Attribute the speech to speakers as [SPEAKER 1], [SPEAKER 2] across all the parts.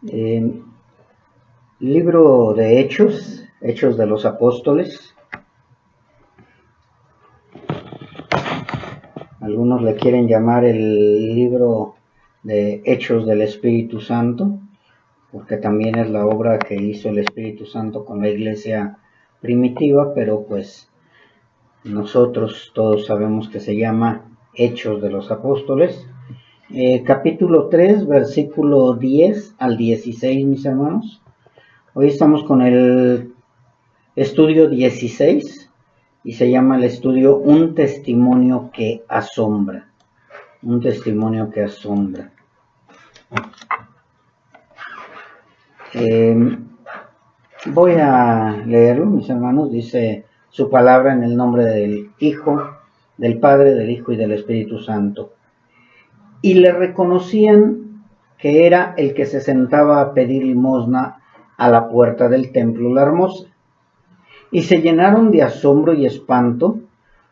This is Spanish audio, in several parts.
[SPEAKER 1] Eh, Libro de Hechos, Hechos de los Apóstoles. Algunos le quieren llamar el libro de Hechos del Espíritu Santo, porque también es la obra que hizo el Espíritu Santo con la iglesia primitiva, pero pues nosotros todos sabemos que se llama Hechos de los Apóstoles. Capítulo 3, versículo 10 al 16, mis hermanos. Hoy estamos con el estudio 16 y se llama el estudio Un testimonio que asombra. Un testimonio que asombra. Voy a leerlo, mis hermanos. Dice su palabra en el nombre del Hijo, del Padre, del Hijo y del Espíritu Santo. Y le reconocían que era el que se sentaba a pedir limosna a la puerta del templo La Hermosa. Y se llenaron de asombro y espanto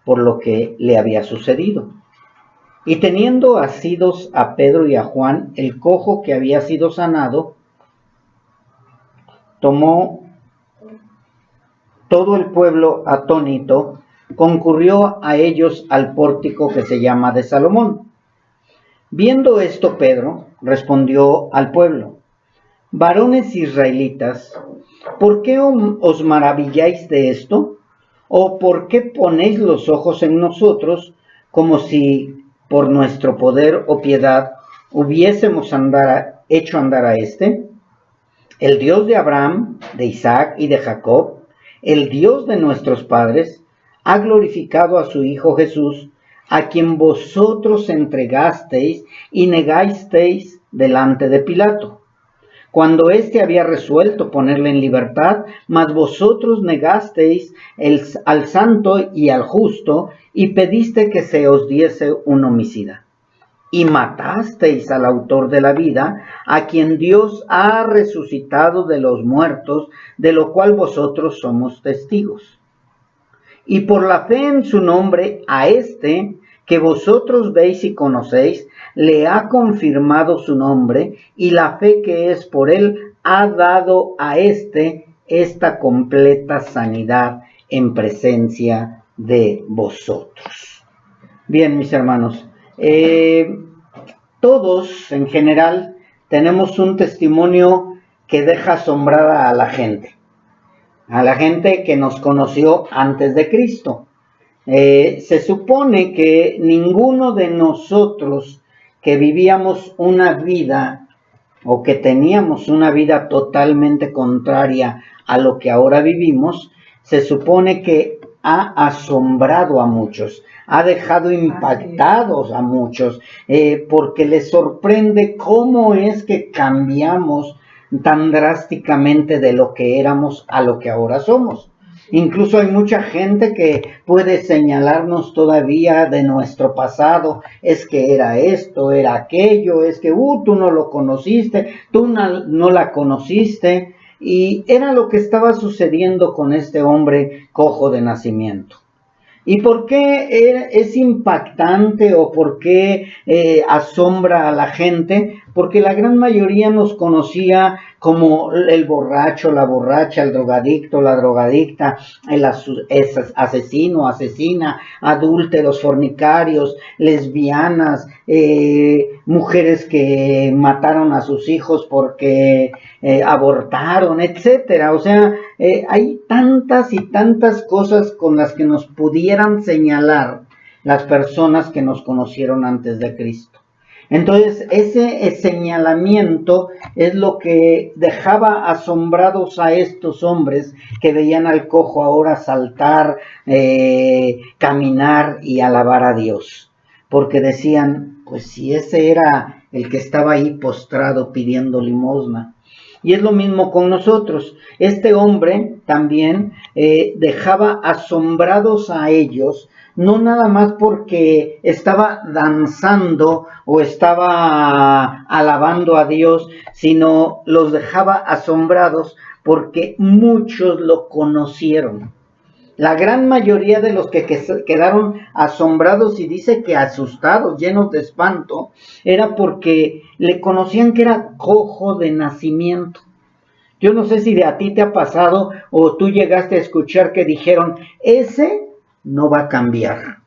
[SPEAKER 1] por lo que le había sucedido. Y teniendo asidos a Pedro y a Juan, el cojo que había sido sanado, tomó todo el pueblo atónito, concurrió a ellos al pórtico que se llama de Salomón. Viendo esto, Pedro respondió al pueblo: varones israelitas, ¿por qué os maravilláis de esto? ¿O por qué ponéis los ojos en nosotros, como si por nuestro poder o piedad hubiésemos hecho andar a este? El Dios de Abraham, de Isaac y de Jacob, el Dios de nuestros padres, ha glorificado a su Hijo Jesús, a quien vosotros entregasteis y negasteis delante de Pilato, cuando éste había resuelto ponerle en libertad, mas vosotros negasteis al santo y al justo, y pediste que se os diese un homicida. Y matasteis al autor de la vida, a quien Dios ha resucitado de los muertos, de lo cual vosotros somos testigos. Y por la fe en su nombre, a este que vosotros veis y conocéis, le ha confirmado su nombre, y la fe que es por él ha dado a esta completa sanidad en presencia de vosotros. Bien, mis hermanos, todos en general tenemos un testimonio que deja asombrada a la gente que nos conoció antes de Cristo. Se supone que ninguno de nosotros que vivíamos una vida o que teníamos una vida totalmente contraria a lo que ahora vivimos, se supone que ha asombrado a muchos, ha dejado impactados a muchos, porque les sorprende cómo es que cambiamos tan drásticamente de lo que éramos a lo que ahora somos. Incluso hay mucha gente que puede señalarnos todavía de nuestro pasado, es que era esto, era aquello, es que tú no lo conociste, tú no la conociste, y era lo que estaba sucediendo con este hombre cojo de nacimiento. ¿Y por qué es impactante o por qué asombra a la gente? Porque la gran mayoría nos conocía como el borracho, la borracha, el drogadicto, la drogadicta, el asesino, asesina, adúlteros, fornicarios, lesbianas, mujeres que mataron a sus hijos porque abortaron, etcétera. O sea, hay tantas y tantas cosas con las que nos pudieran señalar las personas que nos conocieron antes de Cristo. Entonces, ese señalamiento es lo que dejaba asombrados a estos hombres que veían al cojo ahora saltar, caminar y alabar a Dios. Porque decían, pues si ese era el que estaba ahí postrado pidiendo limosna. Y es lo mismo con nosotros. Este hombre también dejaba asombrados a ellos, no nada más porque estaba danzando o estaba alabando a Dios, sino los dejaba asombrados porque muchos lo conocieron. La gran mayoría de los que quedaron asombrados y dice que asustados, llenos de espanto, era porque le conocían que era cojo de nacimiento. Yo no sé si a ti te ha pasado o tú llegaste a escuchar que dijeron, ese no va a cambiar.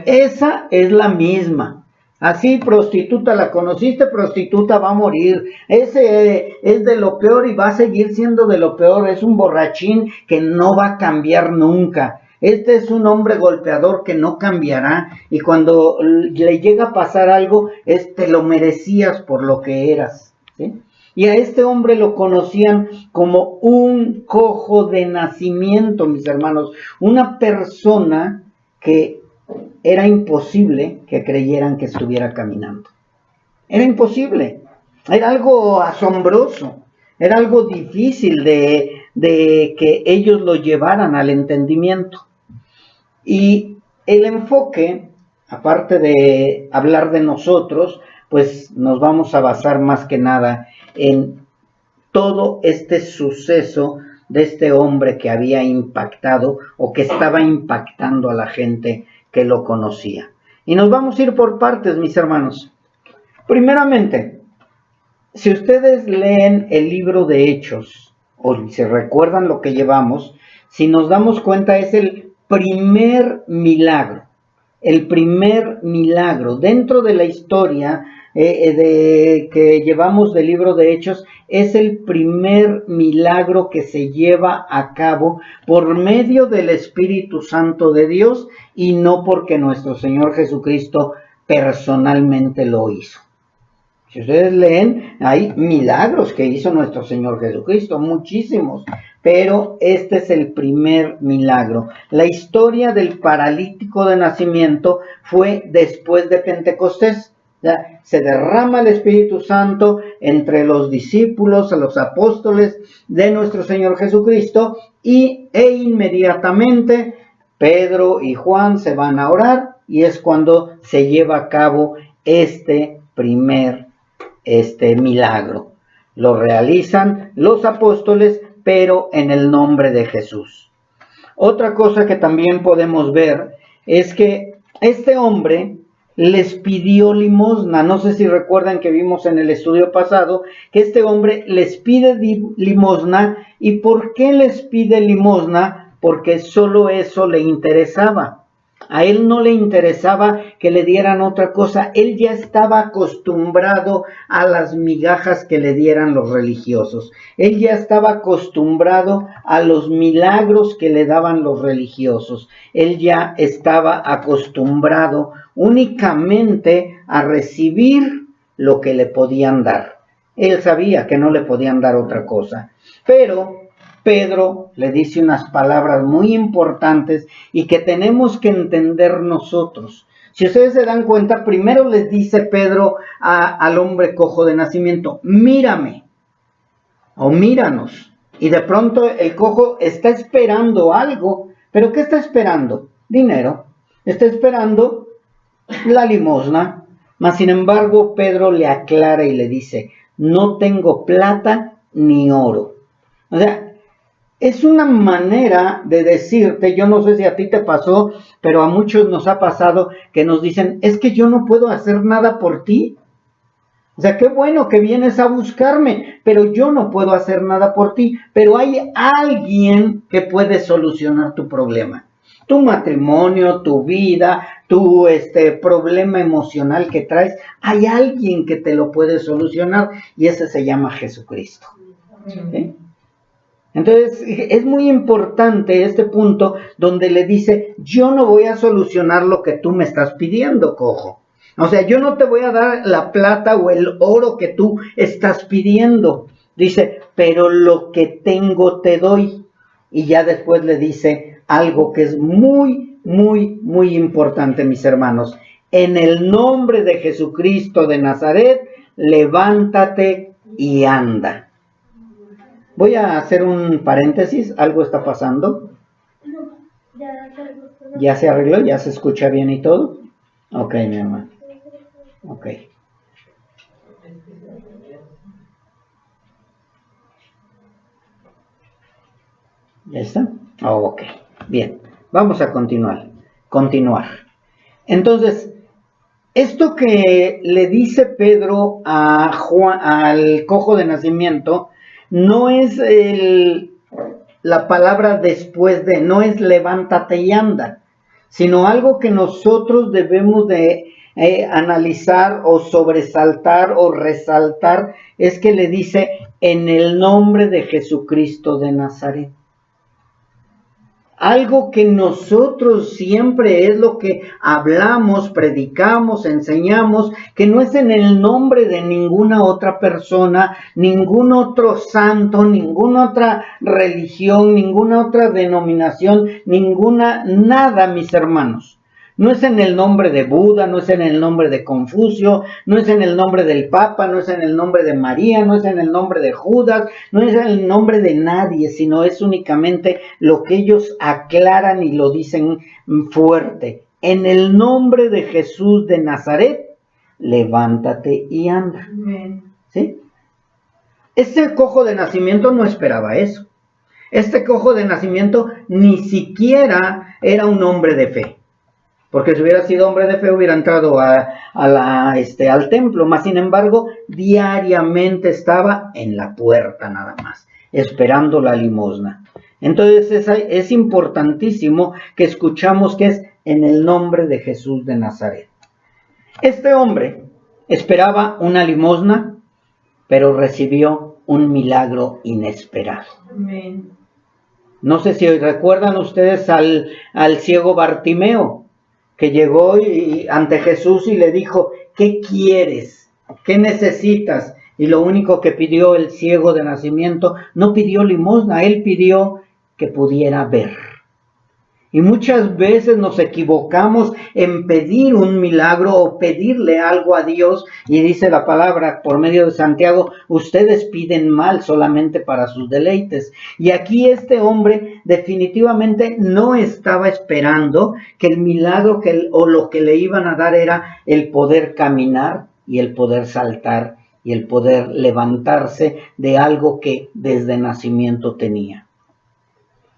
[SPEAKER 1] Esa es la misma. Así, prostituta, la conociste, prostituta va a morir. Ese es de lo peor y va a seguir siendo de lo peor. Es un borrachín que no va a cambiar nunca. Este es un hombre golpeador que no cambiará. Y cuando le llega a pasar algo, te lo merecías por lo que eras, ¿sí? Y a este hombre lo conocían como un cojo de nacimiento, mis hermanos. Una persona que era imposible que creyeran que estuviera caminando. Era imposible. Era algo asombroso. Era algo difícil de que ellos lo llevaran al entendimiento. Y el enfoque, aparte de hablar de nosotros, pues nos vamos a basar más que nada en todo este suceso de este hombre que había impactado o que estaba impactando a la gente que lo conocía. Y nos vamos a ir por partes, mis hermanos. Primeramente, si ustedes leen el libro de Hechos o se recuerdan lo que llevamos, si nos damos cuenta es el primer milagro. El primer milagro dentro de la historia que llevamos del libro de Hechos es el primer milagro que se lleva a cabo por medio del Espíritu Santo de Dios y no porque nuestro Señor Jesucristo personalmente lo hizo. Si ustedes leen, hay milagros que hizo nuestro Señor Jesucristo, muchísimos, pero este es el primer milagro. La historia del paralítico de nacimiento fue después de Pentecostés. ¿Ya? Se derrama el Espíritu Santo entre los discípulos, los apóstoles de nuestro Señor Jesucristo e inmediatamente Pedro y Juan se van a orar y es cuando se lleva a cabo este primer milagro. Lo realizan los apóstoles, pero en el nombre de Jesús. Otra cosa que también podemos ver es que este hombre les pidió limosna. No sé si recuerdan que vimos en el estudio pasado que este hombre les pide limosna. ¿Y por qué les pide limosna? Porque solo eso le interesaba. A él no le interesaba que le dieran otra cosa. Él ya estaba acostumbrado a las migajas que le dieran los religiosos. Él ya estaba acostumbrado a los milagros que le daban los religiosos. Él ya estaba acostumbrado únicamente a recibir lo que le podían dar. Él sabía que no le podían dar otra cosa. Pero Pedro le dice unas palabras muy importantes y que tenemos que entender nosotros. Si ustedes se dan cuenta, primero les dice Pedro al hombre cojo de nacimiento, mírame o míranos. Y de pronto el cojo está esperando algo, pero ¿qué está esperando? Dinero. Está esperando la limosna. Mas sin embargo, Pedro le aclara y le dice, no tengo plata ni oro. O sea, es una manera de decirte, yo no sé si a ti te pasó, pero a muchos nos ha pasado que nos dicen, es que yo no puedo hacer nada por ti. O sea, qué bueno que vienes a buscarme, pero yo no puedo hacer nada por ti. Pero hay alguien que puede solucionar tu problema. Tu matrimonio, tu vida, tu problema emocional que traes, hay alguien que te lo puede solucionar y ese se llama Jesucristo. ¿Sí? Entonces, es muy importante este punto donde le dice, yo no voy a solucionar lo que tú me estás pidiendo, cojo. O sea, yo no te voy a dar la plata o el oro que tú estás pidiendo. Dice, pero lo que tengo te doy. Y ya después le dice algo que es muy, muy, muy importante, mis hermanos. En el nombre de Jesucristo de Nazaret, levántate y anda. Voy a hacer un paréntesis, algo está pasando. ¿Ya se arregló? ¿Ya se escucha bien y todo? Ok, mi hermano. Ok. ¿Ya está? Ok, bien. Vamos a continuar. Entonces, esto que le dice Pedro a Juan, al cojo de nacimiento, no es la palabra después de, no es levántate y anda, sino algo que nosotros debemos de analizar o sobresaltar o resaltar, es que le dice en el nombre de Jesucristo de Nazaret. Algo que nosotros siempre es lo que hablamos, predicamos, enseñamos, que no es en el nombre de ninguna otra persona, ningún otro santo, ninguna otra religión, ninguna otra denominación, nada, mis hermanos. No es en el nombre de Buda, no es en el nombre de Confucio, no es en el nombre del Papa, no es en el nombre de María, no es en el nombre de Judas, no es en el nombre de nadie, sino es únicamente lo que ellos aclaran y lo dicen fuerte. En el nombre de Jesús de Nazaret, levántate y anda. ¿Sí? Este cojo de nacimiento no esperaba eso. Este cojo de nacimiento ni siquiera era un hombre de fe. Porque si hubiera sido hombre de fe hubiera entrado al templo, mas sin embargo diariamente estaba en la puerta nada más, esperando la limosna. Entonces es importantísimo que escuchamos que es en el nombre de Jesús de Nazaret. Este hombre esperaba una limosna, pero recibió un milagro inesperado. Amén. No sé si recuerdan ustedes al ciego Bartimeo, que llegó ante Jesús y le dijo, ¿qué quieres? ¿Qué necesitas? Y lo único que pidió el ciego de nacimiento, no pidió limosna, él pidió que pudiera ver. Y muchas veces nos equivocamos en pedir un milagro o pedirle algo a Dios, y dice la palabra por medio de Santiago, ustedes piden mal solamente para sus deleites. Y aquí este hombre definitivamente no estaba esperando que el milagro o lo que le iban a dar era el poder caminar y el poder saltar y el poder levantarse de algo que desde nacimiento tenía.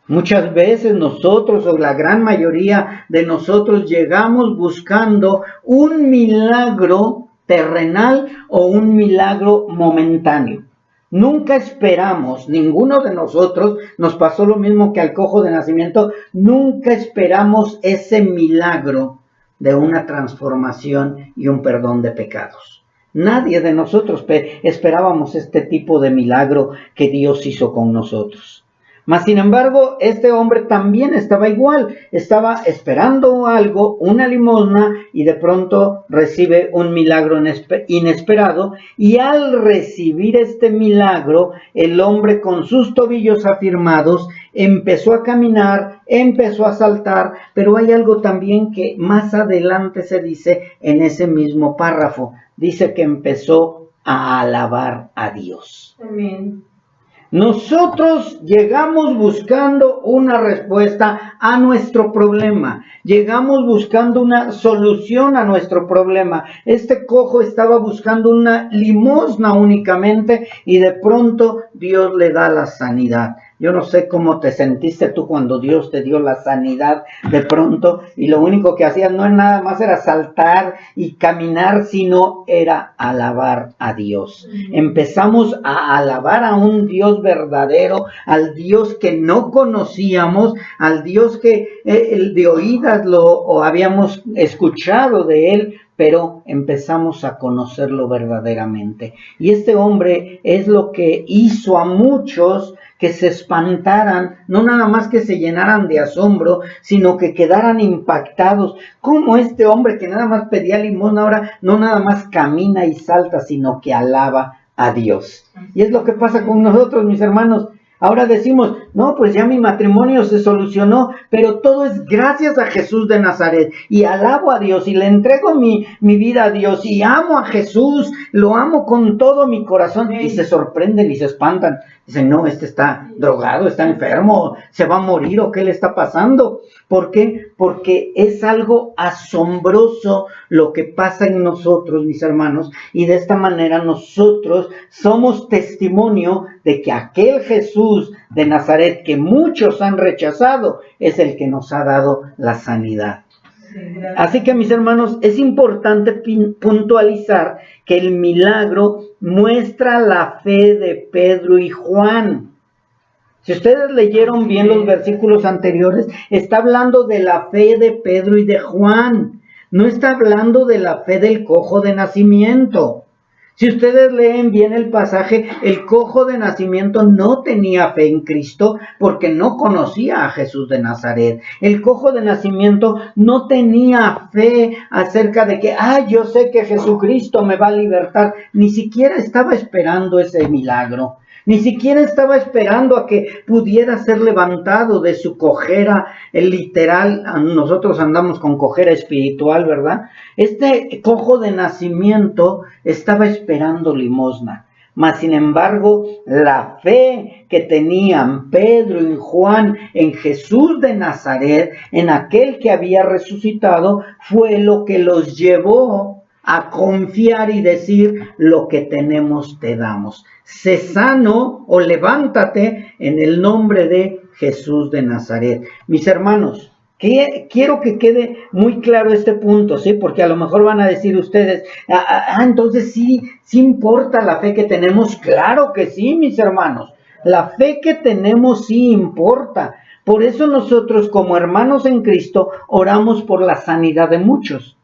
[SPEAKER 1] Muchas veces nosotros, o la gran mayoría de nosotros, llegamos buscando un milagro terrenal o un milagro momentáneo. Nunca esperamos, ninguno de nosotros, nos pasó lo mismo que al cojo de nacimiento, nunca esperamos ese milagro de una transformación y un perdón de pecados. Nadie de nosotros esperábamos este tipo de milagro que Dios hizo con nosotros. Mas, sin embargo, este hombre también estaba igual, estaba esperando algo, una limosna, y de pronto recibe un milagro inesperado, y al recibir este milagro, el hombre con sus tobillos afirmados empezó a caminar, empezó a saltar, pero hay algo también que más adelante se dice en ese mismo párrafo, dice que empezó a alabar a Dios. Amén. Nosotros llegamos buscando una respuesta a nuestro problema, llegamos buscando una solución a nuestro problema. Este cojo estaba buscando una limosna únicamente y de pronto Dios le da la sanidad. Yo no sé cómo te sentiste tú cuando Dios te dio la sanidad de pronto y lo único que hacías no es nada más era saltar y caminar, sino era alabar a Dios. Empezamos a alabar a un Dios verdadero, al Dios que no conocíamos, al Dios que de oídas o habíamos escuchado de él, pero empezamos a conocerlo verdaderamente. Y este hombre es lo que hizo a muchos que se espantaran, no nada más que se llenaran de asombro, sino que quedaran impactados. ¿Cómo este hombre que nada más pedía limosna ahora no nada más camina y salta, sino que alaba a Dios? Y es lo que pasa con nosotros, mis hermanos. Ahora decimos, no, pues ya mi matrimonio se solucionó, pero todo es gracias a Jesús de Nazaret. Y alabo a Dios y le entrego mi vida a Dios y amo a Jesús, lo amo con todo mi corazón. Y se sorprenden y se espantan. Dicen, no, este está drogado, está enfermo, se va a morir o qué le está pasando. ¿Por qué? Porque es algo asombroso lo que pasa en nosotros, mis hermanos. Y de esta manera nosotros somos testimonio de que aquel Jesús de Nazaret que muchos han rechazado es el que nos ha dado la sanidad. Así que, mis hermanos, es importante puntualizar que el milagro muestra la fe de Pedro y Juan. Si ustedes leyeron bien los versículos anteriores, está hablando de la fe de Pedro y de Juan. No está hablando de la fe del cojo de nacimiento. Si ustedes leen bien el pasaje, el cojo de nacimiento no tenía fe en Cristo porque no conocía a Jesús de Nazaret. El cojo de nacimiento no tenía fe acerca de que, yo sé que Jesucristo me va a libertar. Ni siquiera estaba esperando ese milagro. Ni siquiera estaba esperando a que pudiera ser levantado de su cojera literal. Nosotros andamos con cojera espiritual, ¿verdad? Este cojo de nacimiento estaba esperando limosna. Mas, sin embargo, la fe que tenían Pedro y Juan en Jesús de Nazaret, en aquel que había resucitado, fue lo que los llevó a confiar y decir: lo que tenemos te damos. Sé sano o levántate en el nombre de Jesús de Nazaret. Mis hermanos, quiero que quede muy claro este punto, ¿sí? Porque a lo mejor van a decir ustedes, entonces sí importa la fe que tenemos. Claro que sí, mis hermanos. La fe que tenemos sí importa. Por eso nosotros, como hermanos en Cristo, oramos por la sanidad de muchos.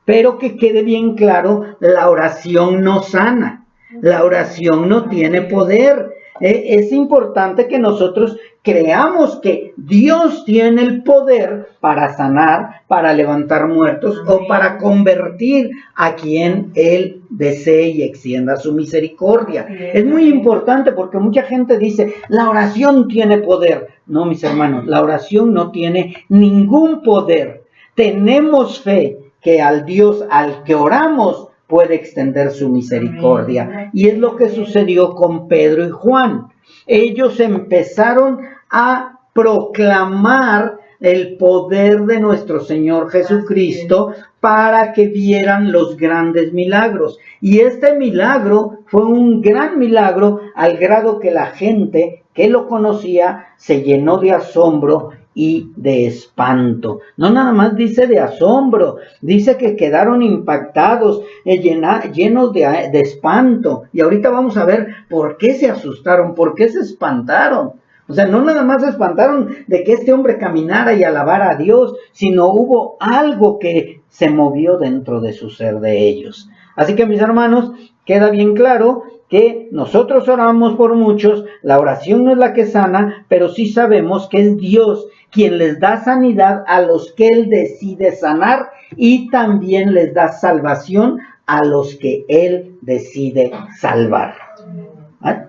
[SPEAKER 1] Pero que quede bien claro, la oración no sana. La oración no tiene poder. Es importante que nosotros creamos que Dios tiene el poder para sanar, para levantar muertos o para convertir a quien Él desee y extienda su misericordia. Es muy importante porque mucha gente dice, la oración tiene poder. No, mis hermanos, la oración no tiene ningún poder. Tenemos fe que al Dios al que oramos puede extender su misericordia. Y es lo que sucedió con Pedro y Juan. Ellos empezaron a proclamar el poder de nuestro Señor Jesucristo para que vieran los grandes milagros. Y este milagro fue un gran milagro al grado que la gente que lo conocía se llenó de asombro y de espanto. No nada más dice de asombro, dice que quedaron impactados, llenos de espanto. Y ahorita vamos a ver por qué se asustaron, por qué se espantaron. O sea, no nada más se espantaron de que este hombre caminara y alabara a Dios, sino hubo algo que se movió dentro de su ser de ellos. Así que, mis hermanos, queda bien claro que nosotros oramos por muchos, la oración no es la que sana, pero sí sabemos que es Dios quien les da sanidad a los que Él decide sanar y también les da salvación a los que Él decide salvar.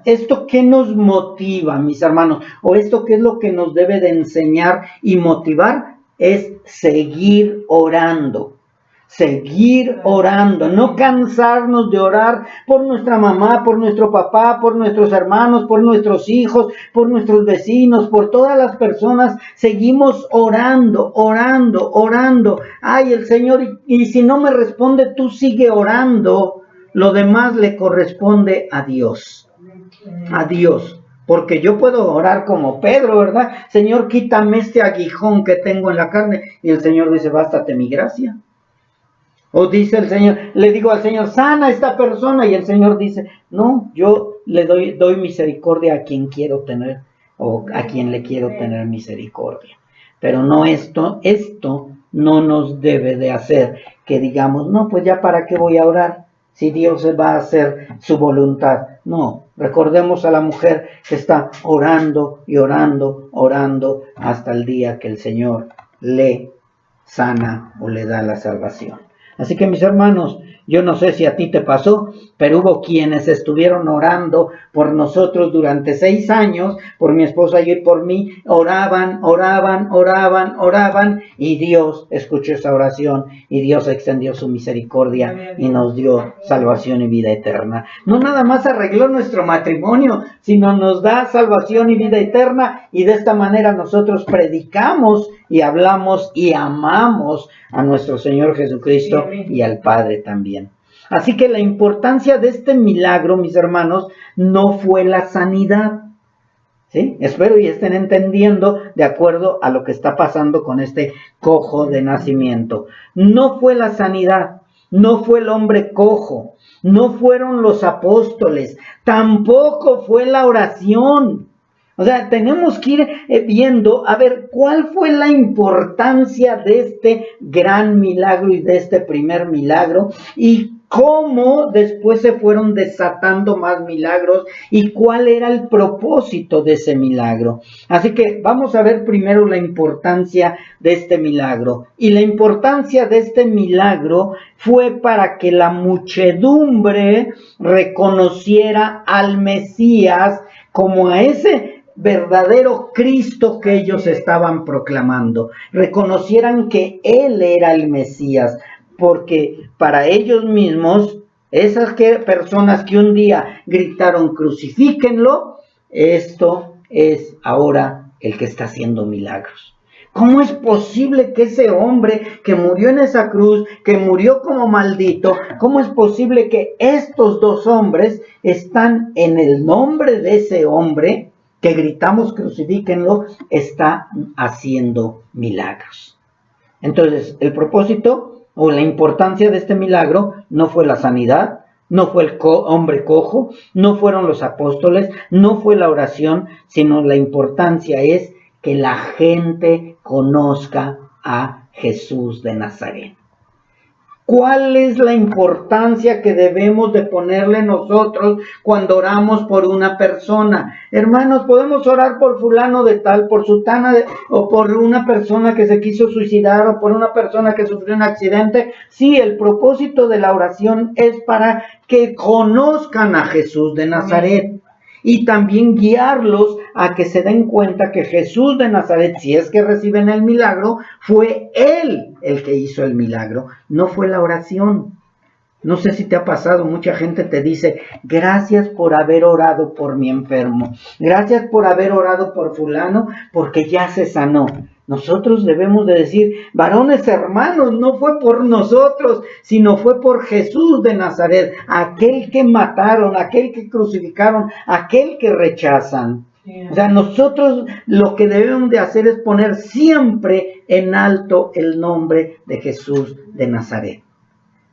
[SPEAKER 1] ¿Esto qué nos motiva, mis hermanos? ¿O esto qué es lo que nos debe de enseñar y motivar? Es seguir orando. Seguir orando, no cansarnos de orar por nuestra mamá, por nuestro papá, por nuestros hermanos, por nuestros hijos, por nuestros vecinos, por todas las personas. Seguimos orando, orando, orando. Ay, el Señor, y si no me responde, tú sigue orando. Lo demás le corresponde a Dios. A Dios. Porque yo puedo orar como Pedro, ¿verdad? Señor, quítame este aguijón que tengo en la carne. Y el Señor dice, bástate mi gracia. O dice el Señor, le digo al Señor, sana a esta persona. Y el Señor dice, no, yo le doy misericordia a quien quiero tener, o a quien le quiero tener misericordia. Pero no esto no nos debe de hacer que digamos, no, pues ya para qué voy a orar si Dios va a hacer su voluntad. No, recordemos a la mujer que está orando y orando, orando hasta el día que el Señor le sana o le da la salvación. Así que, mis hermanos, yo no sé si a ti te pasó, pero hubo quienes estuvieron orando por nosotros durante 6 años, por mi esposa y por mí, oraban, y Dios escuchó esa oración, y Dios extendió su misericordia y nos dio salvación y vida eterna. No nada más arregló nuestro matrimonio, sino nos da salvación y vida eterna, y de esta manera nosotros predicamos y hablamos y amamos a nuestro Señor Jesucristo y al Padre también. Así que la importancia de este milagro, mis hermanos, no fue la sanidad. ¿Sí? Espero y estén entendiendo de acuerdo a lo que está pasando con este cojo de nacimiento. No fue la sanidad, no fue el hombre cojo, no fueron los apóstoles, tampoco fue la oración. O sea, tenemos que ir viendo, a ver, cuál fue la importancia de este gran milagro y de este primer milagro y cómo después se fueron desatando más milagros y cuál era el propósito de ese milagro. Así que vamos a ver primero la importancia de este milagro. Y la importancia de este milagro fue para que la muchedumbre reconociera al Mesías como a ese verdadero Cristo que ellos estaban proclamando, reconocieran que Él era el Mesías, porque para ellos mismos, esas personas que un día gritaron crucifíquenlo, esto es ahora el que está haciendo milagros. ¿Cómo es posible que ese hombre que murió en esa cruz, que murió como maldito, cómo es posible que estos dos hombres están en el nombre de ese hombre que gritamos crucifíquenlo, está haciendo milagros? Entonces, el propósito o la importancia de este milagro no fue la sanidad, no fue el hombre cojo, no fueron los apóstoles, no fue la oración, sino la importancia es que la gente conozca a Jesús de Nazaret. ¿Cuál es la importancia que debemos de ponerle nosotros cuando oramos por una persona? Hermanos, podemos orar por fulano de tal, por sutana, o por una persona que se quiso suicidar, o por una persona que sufrió un accidente. Sí, el propósito de la oración es para que conozcan a Jesús de Nazaret. Y también guiarlos a que se den cuenta que Jesús de Nazaret, si es que reciben el milagro, fue Él el que hizo el milagro, no fue la oración. No sé si te ha pasado, mucha gente te dice, gracias por haber orado por mi enfermo, gracias por haber orado por fulano, porque ya se sanó. Nosotros debemos de decir, varones hermanos, no fue por nosotros, sino fue por Jesús de Nazaret, aquel que mataron, aquel que crucificaron, aquel que rechazan. O sea, nosotros lo que debemos de hacer es poner siempre en alto el nombre de Jesús de Nazaret.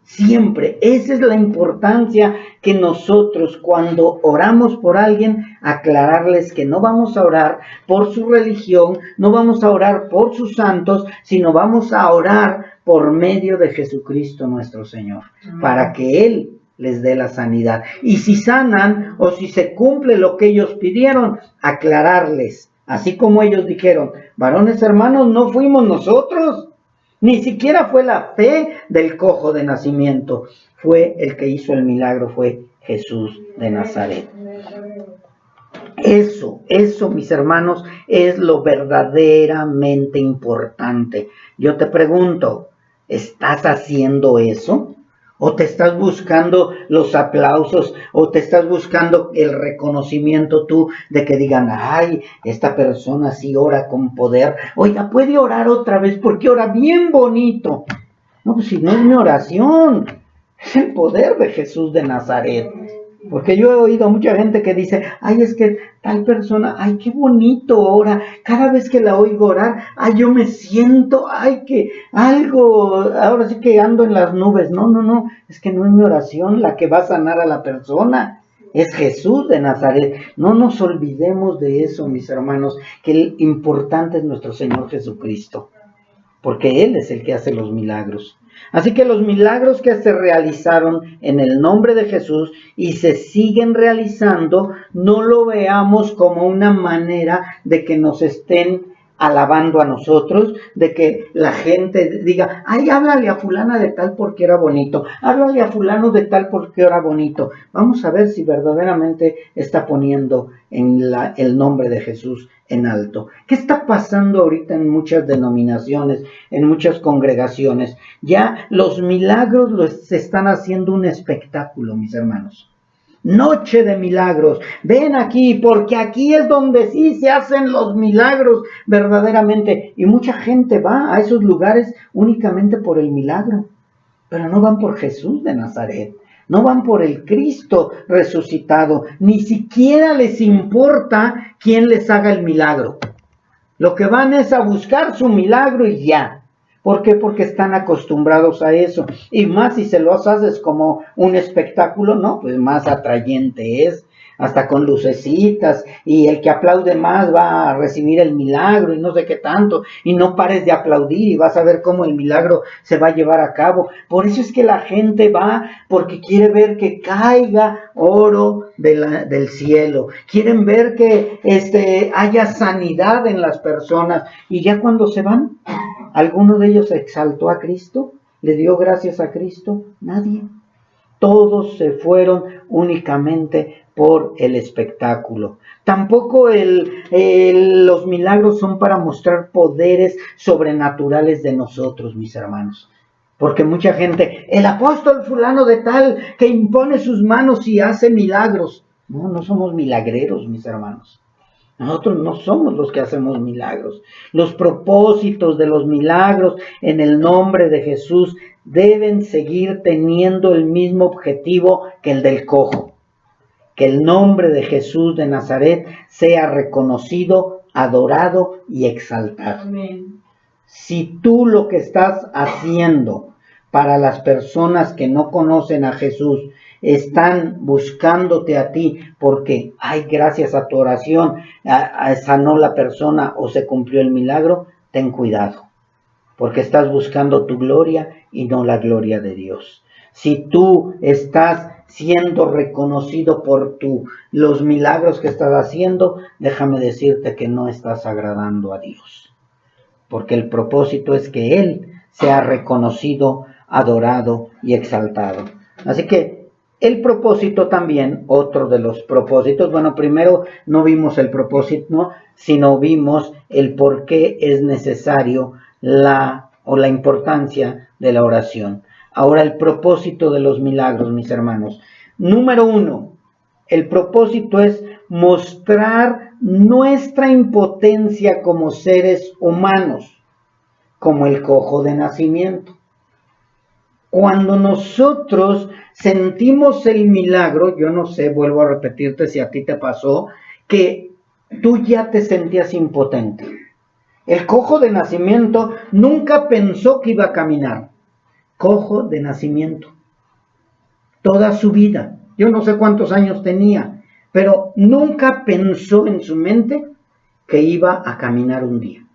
[SPEAKER 1] Siempre, esa es la importancia que nosotros cuando oramos por alguien, aclararles que no vamos a orar por su religión, no vamos a orar por sus santos, sino vamos a orar por medio de Jesucristo nuestro Señor, para que Él les dé la sanidad. Y si sanan o si se cumple lo que ellos pidieron, aclararles, así como ellos dijeron, varones hermanos, no fuimos nosotros. Ni siquiera fue la fe del cojo de nacimiento, fue el que hizo el milagro, fue Jesús de Nazaret. Eso, mis hermanos, es lo verdaderamente importante. Yo te pregunto, ¿estás haciendo eso? ¿O te estás buscando los aplausos? ¿O te estás buscando el reconocimiento tú de que digan, ay, esta persona sí ora con poder? Oiga, puede orar otra vez porque ora bien bonito. No, pues si no es mi oración, es el poder de Jesús de Nazaret. Porque yo he oído a mucha gente que dice, ay, es que tal persona, ay, qué bonito ora. Cada vez que la oigo orar, ay, yo me siento, ay, que algo, ahora sí que ando en las nubes. No, es que no es mi oración la que va a sanar a la persona. Es Jesús de Nazaret. No nos olvidemos de eso, mis hermanos, que el importante es nuestro Señor Jesucristo. Porque Él es el que hace los milagros. Así que los milagros que se realizaron en el nombre de Jesús y se siguen realizando, no lo veamos como una manera de que nos estén alabando a nosotros, de que la gente diga, ay, háblale a fulana de tal porque era bonito, háblale a fulano de tal porque era bonito. Vamos a ver si verdaderamente está poniendo el nombre de Jesús en alto. ¿Qué está pasando ahorita en muchas denominaciones, en muchas congregaciones? Ya los milagros se están haciendo un espectáculo, mis hermanos. Noche de milagros, ven aquí, porque aquí es donde sí se hacen los milagros verdaderamente. Y mucha gente va a esos lugares únicamente por el milagro, pero no van por Jesús de Nazaret. no van por el Cristo resucitado, ni siquiera les importa quién les haga el milagro. Lo que van es a buscar su milagro y ya. ¿Por qué? Porque están acostumbrados a eso. Y más si se los haces como un espectáculo, ¿no? Pues más atrayente es, hasta con lucecitas, y el que aplaude más va a recibir el milagro y no sé qué tanto, y no pares de aplaudir y vas a ver cómo el milagro se va a llevar a cabo. Por eso es que la gente va, porque quiere ver que caiga oro del cielo, quieren ver que haya sanidad en las personas, y ya cuando se van, ¿alguno de ellos exaltó a Cristo? ¿Le dio gracias a Cristo? Nadie. Todos se fueron únicamente por el espectáculo. Tampoco los milagros son para mostrar poderes sobrenaturales de nosotros, mis hermanos. Porque mucha gente, el apóstol fulano de tal, que impone sus manos y hace milagros. No, no somos milagreros, mis hermanos. Nosotros no somos los que hacemos milagros. Los propósitos de los milagros en el nombre de Jesús deben seguir teniendo el mismo objetivo que el del cojo. Que el nombre de Jesús de Nazaret sea reconocido, adorado y exaltado. Amén. Si tú lo que estás haciendo para las personas que no conocen a Jesús están buscándote a ti porque, ay, gracias a tu oración sanó la persona o se cumplió el milagro, ten cuidado, porque estás buscando tu gloria y no la gloria de Dios. Si tú estás siendo reconocido por los milagros que estás haciendo, déjame decirte que no estás agradando a Dios, porque el propósito es que Él sea reconocido, adorado y exaltado. Así que el propósito también, otro de los propósitos, bueno, primero no vimos el propósito, ¿no?, sino vimos el por qué es necesario la importancia de la oración. Ahora, el propósito de los milagros, mis hermanos. Número 1, el propósito es mostrar nuestra impotencia como seres humanos, como el cojo de nacimiento. Cuando nosotros sentimos el milagro, yo no sé, vuelvo a repetirte si a ti te pasó, que tú ya te sentías impotente. El cojo de nacimiento nunca pensó que iba a caminar. Cojo de nacimiento. Toda su vida. Yo no sé cuántos años tenía, pero nunca pensó en su mente que iba a caminar un día.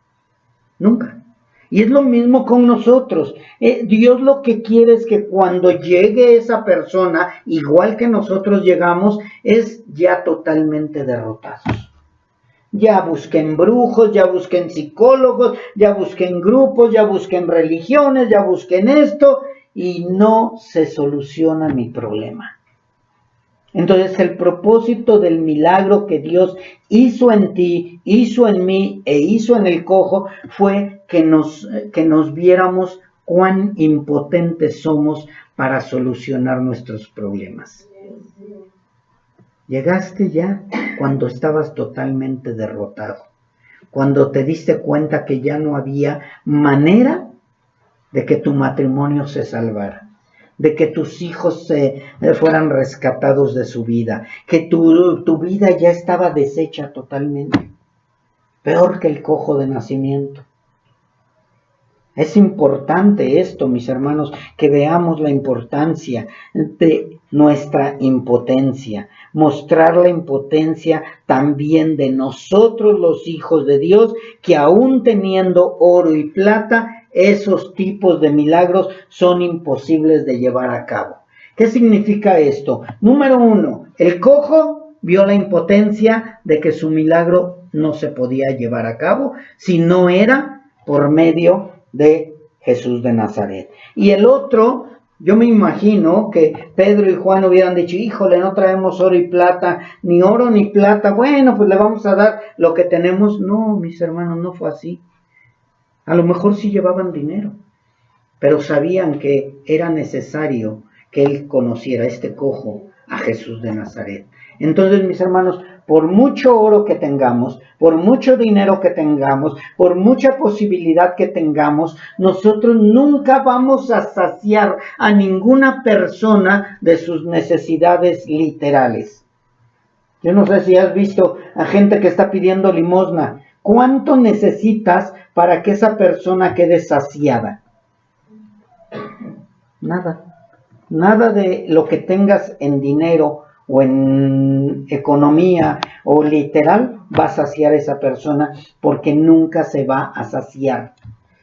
[SPEAKER 1] Nunca. Y es lo mismo con nosotros. Dios lo que quiere es que cuando llegue esa persona, igual que nosotros llegamos, es ya totalmente derrotados. Ya busquen brujos, ya busquen psicólogos, ya busquen grupos, ya busquen religiones, ya busquen esto, y no se soluciona mi problema. Entonces el propósito del milagro que Dios hizo en ti, hizo en mí e hizo en el cojo fue que nos viéramos cuán impotentes somos para solucionar nuestros problemas. Llegaste ya cuando estabas totalmente derrotado, cuando te diste cuenta que ya no había manera de que tu matrimonio se salvara, de que tus hijos fueran rescatados de su vida, que tu vida ya estaba deshecha totalmente, peor que el cojo de nacimiento. Es importante esto, mis hermanos, que veamos la importancia de nuestra impotencia, mostrar la impotencia también de nosotros los hijos de Dios, que aún teniendo oro y plata, esos tipos de milagros son imposibles de llevar a cabo. ¿Qué significa esto? Número 1, el cojo vio la impotencia de que su milagro no se podía llevar a cabo si no era por medio de Jesús de Nazaret. Y el otro, yo me imagino que Pedro y Juan hubieran dicho, híjole, no traemos oro y plata, ni oro ni plata, bueno, pues le vamos a dar lo que tenemos. No, mis hermanos, no fue así. A lo mejor sí llevaban dinero, pero sabían que era necesario que él conociera, este cojo, a Jesús de Nazaret. Entonces, mis hermanos, por mucho oro que tengamos, por mucho dinero que tengamos, por mucha posibilidad que tengamos, nosotros nunca vamos a saciar a ninguna persona de sus necesidades literales. Yo no sé si has visto a gente que está pidiendo limosna. ¿Cuánto necesitas para que esa persona quede saciada? Nada. Nada de lo que tengas en dinero o en economía o literal va a saciar a esa persona, porque nunca se va a saciar.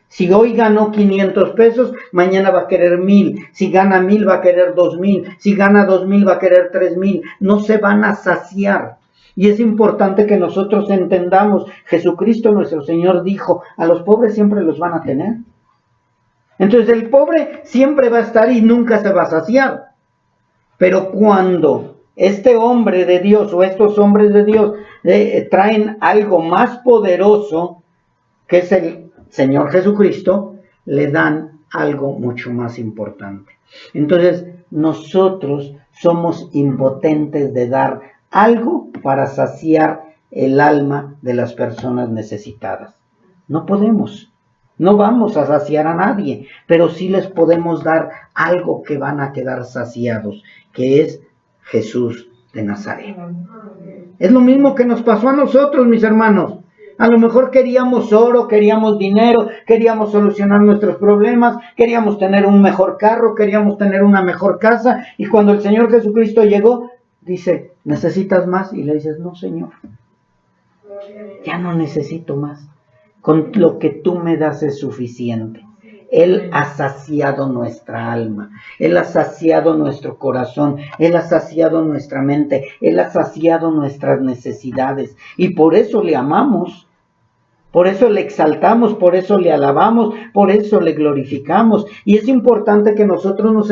[SPEAKER 1] Si hoy ganó 500 pesos, mañana va a querer 1000. Si gana 1000 va a querer 2000. Si gana 2000 va a querer 3000. No se van a saciar. Y es importante que nosotros entendamos, Jesucristo nuestro Señor dijo, a los pobres siempre los van a tener. Entonces el pobre siempre va a estar y nunca se va a saciar. Pero cuando este hombre de Dios o estos hombres de Dios traen algo más poderoso, que es el Señor Jesucristo, le dan algo mucho más importante. Entonces nosotros somos impotentes de dar algo para saciar el alma de las personas necesitadas. No podemos. No vamos a saciar a nadie, pero sí les podemos dar algo que van a quedar saciados, que es Jesús de Nazaret. Es lo mismo que nos pasó a nosotros, mis hermanos. A lo mejor queríamos oro, queríamos dinero, queríamos solucionar nuestros problemas, queríamos tener un mejor carro, queríamos tener una mejor casa, y cuando el Señor Jesucristo llegó, dice, ¿necesitas más? Y le dices, no, Señor, ya no necesito más. Con lo que tú me das es suficiente. Él ha saciado nuestra alma, Él ha saciado nuestro corazón, Él ha saciado nuestra mente, Él ha saciado nuestras necesidades, y por eso le amamos, por eso le exaltamos, por eso le alabamos, por eso le glorificamos. Y es importante que nosotros nos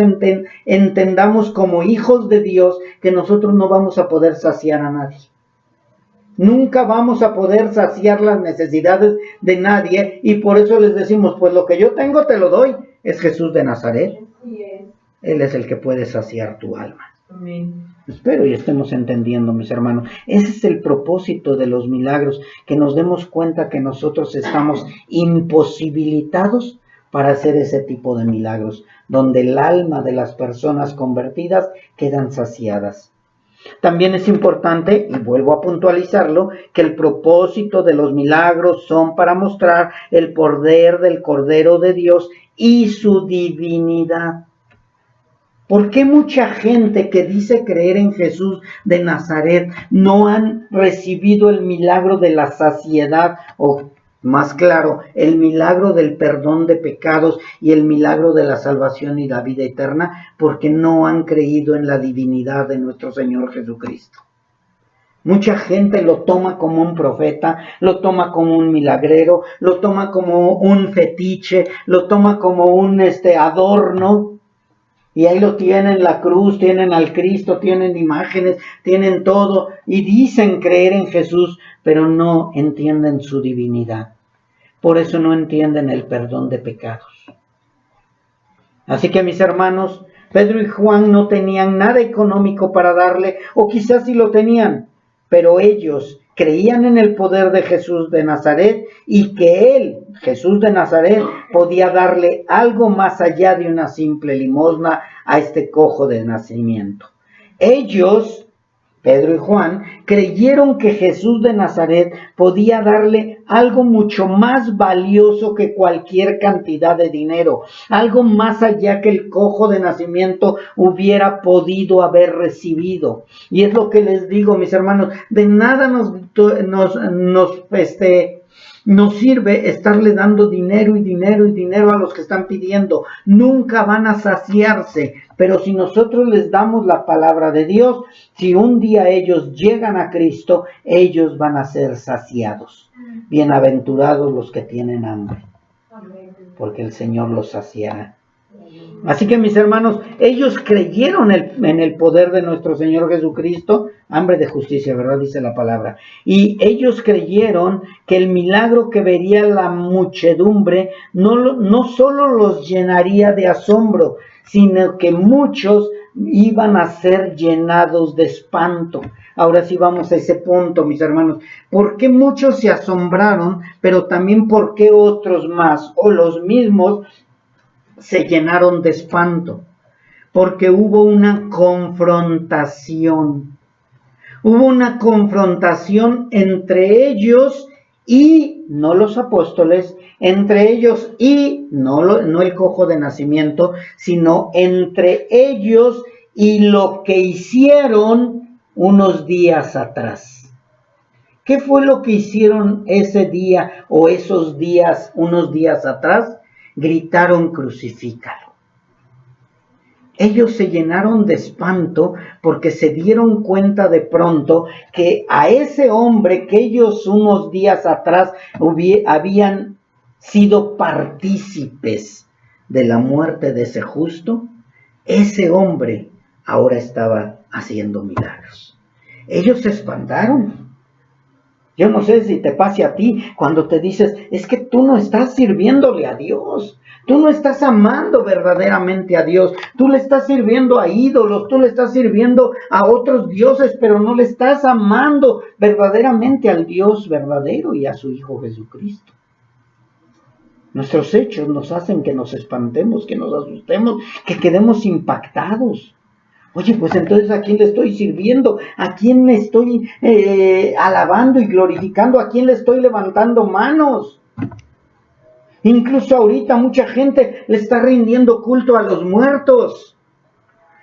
[SPEAKER 1] entendamos como hijos de Dios, que nosotros no vamos a poder saciar a nadie. Nunca vamos a poder saciar las necesidades de nadie, y por eso les decimos, pues lo que yo tengo te lo doy, es Jesús de Nazaret. Él es el que puede saciar tu alma. Amén. Espero y estemos entendiendo, mis hermanos. Ese es el propósito de los milagros, que nos demos cuenta que nosotros estamos imposibilitados para hacer ese tipo de milagros, donde el alma de las personas convertidas quedan saciadas. También es importante, y vuelvo a puntualizarlo, que el propósito de los milagros son para mostrar el poder del Cordero de Dios y su divinidad. ¿Por qué mucha gente que dice creer en Jesús de Nazaret no han recibido el milagro de la saciedad, o más claro, el milagro del perdón de pecados y el milagro de la salvación y la vida eterna? Porque no han creído en la divinidad de nuestro Señor Jesucristo. Mucha gente lo toma como un profeta, lo toma como un milagrero, lo toma como un fetiche, lo toma como un adorno. Y ahí lo tienen, la cruz, tienen al Cristo, tienen imágenes, tienen todo, y dicen creer en Jesús, pero no entienden su divinidad. Por eso no entienden el perdón de pecados. Así que, mis hermanos, Pedro y Juan no tenían nada económico para darle, o quizás sí lo tenían, pero ellos creían en el poder de Jesús de Nazaret, y que Él, Jesús de Nazaret, podía darle algo más allá de una simple limosna a este cojo de nacimiento. Ellos, Pedro y Juan, creyeron que Jesús de Nazaret podía darle algo mucho más valioso que cualquier cantidad de dinero, algo más allá que el cojo de nacimiento hubiera podido haber recibido. Y es lo que les digo, mis hermanos, de nada nos sirve estarle dando dinero y dinero y dinero a los que están pidiendo. Nunca van a saciarse. Pero si nosotros les damos la palabra de Dios, si un día ellos llegan a Cristo, ellos van a ser saciados. Bienaventurados los que tienen hambre, porque el Señor los saciará. Así que, mis hermanos, ellos creyeron en el poder de nuestro Señor Jesucristo, hambre de justicia, ¿verdad? Dice la palabra. Y ellos creyeron que el milagro que vería la muchedumbre no solo los llenaría de asombro, sino que muchos iban a ser llenados de espanto. Ahora sí vamos a ese punto, mis hermanos. ¿Por qué muchos se asombraron, pero también por qué otros más, o los mismos, se llenaron de espanto? Porque hubo una confrontación. Hubo una confrontación entre ellos y no los apóstoles, entre ellos y no el cojo de nacimiento, sino entre ellos y lo que hicieron unos días atrás. ¿Qué fue lo que hicieron ese día o esos días, unos días atrás? Gritaron: crucifícalo. Ellos se llenaron de espanto porque se dieron cuenta de pronto que a ese hombre que ellos unos días atrás habían sido partícipes de la muerte de ese justo, ese hombre ahora estaba haciendo milagros. Ellos se espantaron. Yo no sé si te pase a ti cuando te dices: es que tú no estás sirviéndole a Dios. Tú no estás amando verdaderamente a Dios. Tú le estás sirviendo a ídolos. Tú le estás sirviendo a otros dioses, pero no le estás amando verdaderamente al Dios verdadero y a su Hijo Jesucristo. Nuestros hechos nos hacen que nos espantemos, que nos asustemos, que quedemos impactados. Oye, pues entonces, ¿a quién le estoy sirviendo? ¿A quién le estoy alabando y glorificando? ¿A quién le estoy levantando manos? Incluso ahorita mucha gente le está rindiendo culto a los muertos.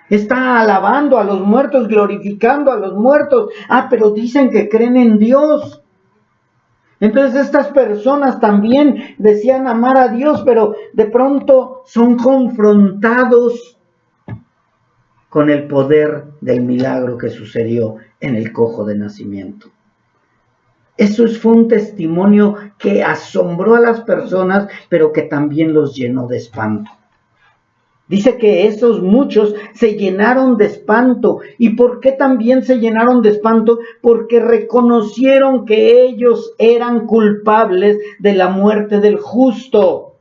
[SPEAKER 1] Está alabando a los muertos, glorificando a los muertos. Pero dicen que creen en Dios. Entonces estas personas también decían amar a Dios, pero de pronto son confrontados con el poder del milagro que sucedió en el cojo de nacimiento. Eso fue un testimonio que asombró a las personas, pero que también los llenó de espanto. Dice que esos muchos se llenaron de espanto. ¿Y por qué también se llenaron de espanto? Porque reconocieron que ellos eran culpables de la muerte del justo.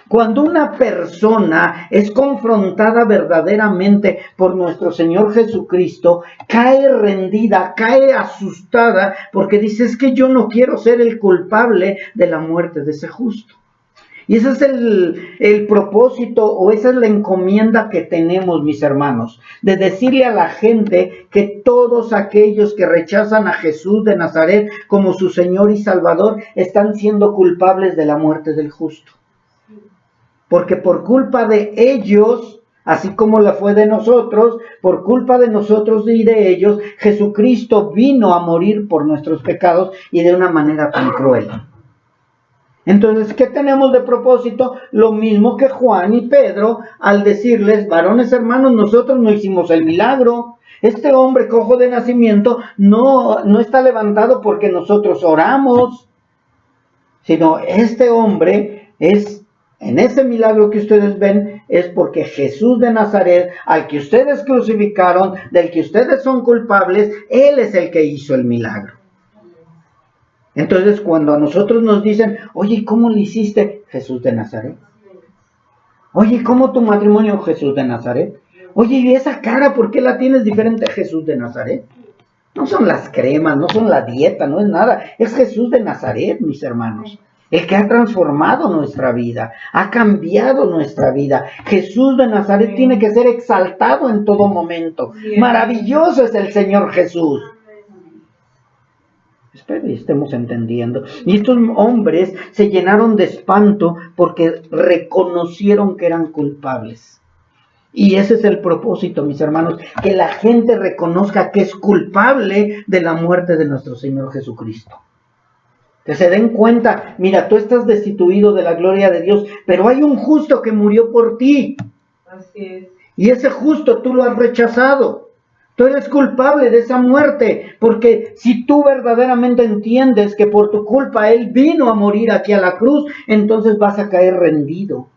[SPEAKER 1] Cuando una persona es confrontada verdaderamente por nuestro Señor Jesucristo, cae rendida, cae asustada, porque dice: es que yo no quiero ser el culpable de la muerte de ese justo. Y ese es el propósito, o esa es la encomienda que tenemos, mis hermanos, de decirle a la gente que todos aquellos que rechazan a Jesús de Nazaret como su Señor y Salvador están siendo culpables de la muerte del justo. Porque por culpa de ellos, así como la fue de nosotros, por culpa de nosotros y de ellos, Jesucristo vino a morir por nuestros pecados y de una manera tan cruel. Entonces, ¿qué tenemos de propósito? Lo mismo que Juan y Pedro al decirles: varones hermanos, nosotros no hicimos el milagro. Este hombre cojo de nacimiento no está levantado porque nosotros oramos, sino este hombre en ese milagro que ustedes ven, es porque Jesús de Nazaret, al que ustedes crucificaron, del que ustedes son culpables, Él es el que hizo el milagro. Entonces, cuando a nosotros nos dicen: oye, ¿cómo le hiciste? Jesús de Nazaret. Oye, ¿cómo tu matrimonio? Jesús de Nazaret. Oye, ¿y esa cara por qué la tienes diferente? Jesús de Nazaret. No son las cremas, no son la dieta, no es nada. Es Jesús de Nazaret, mis hermanos. El que ha transformado nuestra vida, ha cambiado nuestra vida. Jesús de Nazaret tiene que ser exaltado en todo momento. Maravilloso es el Señor Jesús. Espero y estemos entendiendo. Y estos hombres se llenaron de espanto porque reconocieron que eran culpables. Y ese es el propósito, mis hermanos, que la gente reconozca que es culpable de la muerte de nuestro Señor Jesucristo. Que se den cuenta: mira, tú estás destituido de la gloria de Dios, pero hay un justo que murió por ti. Así es. Y ese justo tú lo has rechazado. Tú eres culpable de esa muerte, porque si tú verdaderamente entiendes que por tu culpa Él vino a morir aquí a la cruz, entonces vas a caer rendido.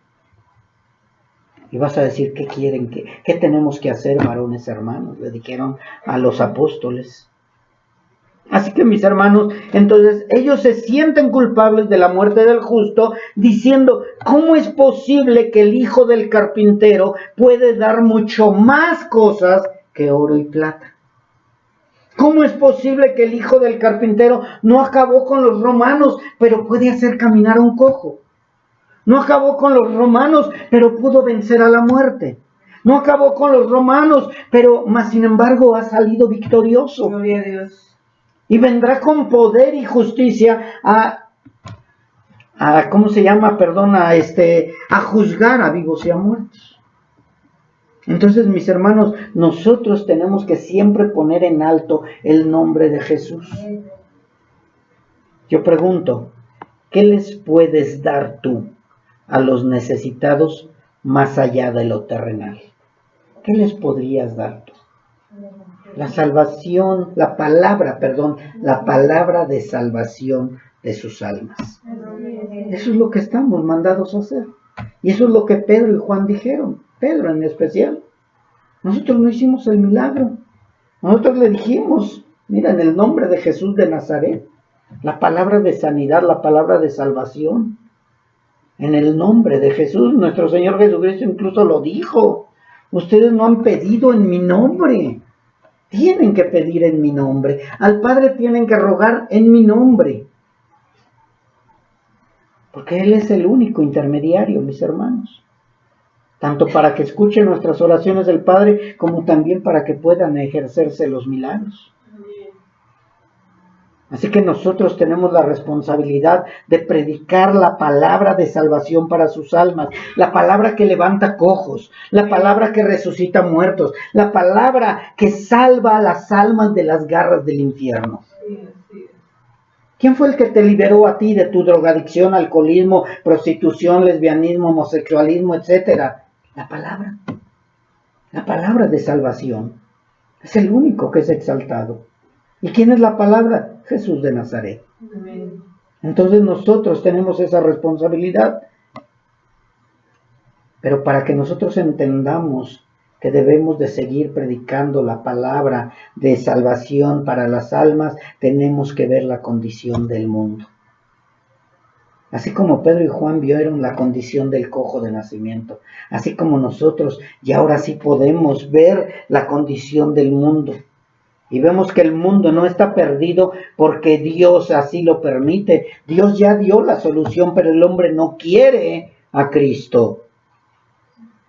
[SPEAKER 1] Y vas a decir: ¿qué quieren? ¿Qué tenemos que hacer, varones hermanos? Le dijeron a los apóstoles. Así que mis hermanos, entonces ellos se sienten culpables de la muerte del justo, diciendo, ¿cómo es posible que el hijo del carpintero puede dar mucho más cosas que oro y plata? ¿Cómo es posible que el hijo del carpintero no acabó con los romanos, pero puede hacer caminar a un cojo? No acabó con los romanos, pero pudo vencer a la muerte. No acabó con los romanos, pero más sin embargo ha salido victorioso.
[SPEAKER 2] Gloria a Dios.
[SPEAKER 1] Y vendrá con poder y justicia ¿cómo se llama? Perdón, a juzgar a vivos y a muertos. Entonces, mis hermanos, nosotros tenemos que siempre poner en alto el nombre de Jesús. Yo pregunto, ¿qué les puedes dar tú a los necesitados más allá de lo terrenal? ¿Qué les podrías dar tú? La salvación, la palabra de salvación de sus almas. Eso es lo que estamos mandados a hacer. Y eso es lo que Pedro y Juan dijeron. Pedro en especial. Nosotros no hicimos el milagro. Nosotros le dijimos, mira, en el nombre de Jesús de Nazaret, la palabra de sanidad, la palabra de salvación. En el nombre de Jesús, nuestro Señor Jesucristo incluso lo dijo. Ustedes no han pedido en mi nombre. Tienen que pedir en mi nombre. Al Padre tienen que rogar en mi nombre. Porque Él es el único intermediario, mis hermanos. Tanto para que escuchen nuestras oraciones del Padre, como también para que puedan ejercerse los milagros. Así que nosotros tenemos la responsabilidad de predicar la palabra de salvación para sus almas, la palabra que levanta cojos, la palabra que resucita muertos, la palabra que salva a las almas de las garras del infierno. ¿Quién fue el que te liberó a ti de tu drogadicción, alcoholismo, prostitución, lesbianismo, homosexualismo, etcétera? La palabra de salvación. Es el único que es exaltado. ¿Y quién es la palabra? Jesús de Nazaret. Amén. Entonces nosotros tenemos esa responsabilidad. Pero para que nosotros entendamos que debemos de seguir predicando la palabra de salvación para las almas, tenemos que ver la condición del mundo. Así como Pedro y Juan vieron la condición del cojo de nacimiento, así como nosotros, y ahora sí podemos ver la condición del mundo. Y vemos que el mundo no está perdido porque Dios así lo permite. Dios ya dio la solución, pero el hombre no quiere a Cristo.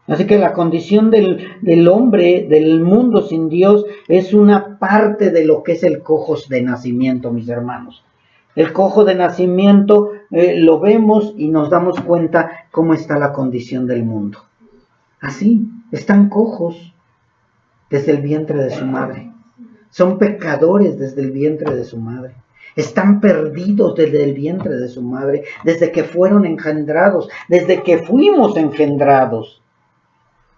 [SPEAKER 1] Así que la condición del hombre, del mundo sin Dios, es una parte de lo que es el cojo de nacimiento, mis hermanos. El cojo de nacimiento lo vemos y nos damos cuenta cómo está la condición del mundo. Así, están cojos desde el vientre de su madre. Son pecadores desde el vientre de su madre. Están perdidos desde el vientre de su madre, desde que fueron engendrados, desde que fuimos engendrados.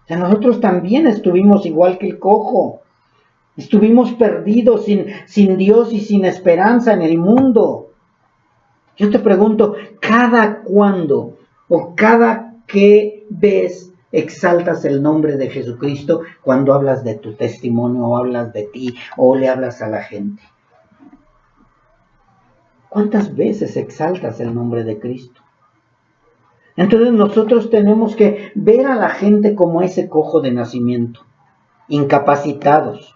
[SPEAKER 1] O sea, nosotros también estuvimos igual que el cojo. Estuvimos perdidos sin Dios y sin esperanza en el mundo. Yo te pregunto, ¿cada cuándo o cada qué vez exaltas el nombre de Jesucristo cuando hablas de tu testimonio o hablas de ti o le hablas a la gente? ¿Cuántas veces exaltas el nombre de Cristo? Entonces nosotros tenemos que ver a la gente como ese cojo de nacimiento, incapacitados,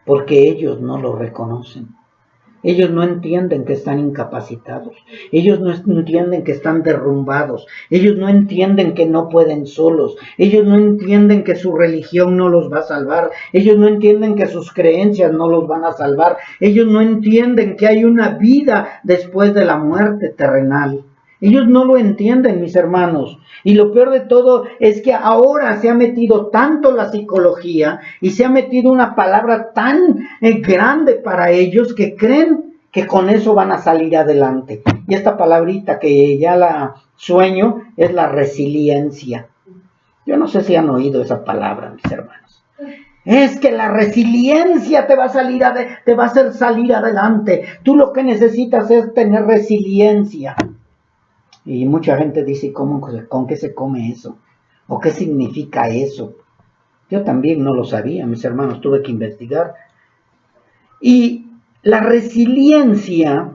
[SPEAKER 1] porque ellos no lo reconocen. Ellos no entienden que están incapacitados. Ellos no entienden que están derrumbados. Ellos no entienden que no pueden solos. Ellos no entienden que su religión no los va a salvar. Ellos no entienden que sus creencias no los van a salvar. Ellos no entienden que hay una vida después de la muerte terrenal. Ellos no lo entienden, mis hermanos. Y lo peor de todo es que ahora se ha metido tanto la psicología y se ha metido una palabra tan grande para ellos que creen que con eso van a salir adelante. Y esta palabrita que ya la sueño es la resiliencia. Yo no sé si han oído esa palabra, mis hermanos. Es que la resiliencia te va a hacer salir adelante. Tú lo que necesitas es tener resiliencia. Y mucha gente dice, ¿con qué se come eso? ¿O qué significa eso? Yo también no lo sabía, mis hermanos, tuve que investigar. Y la resiliencia,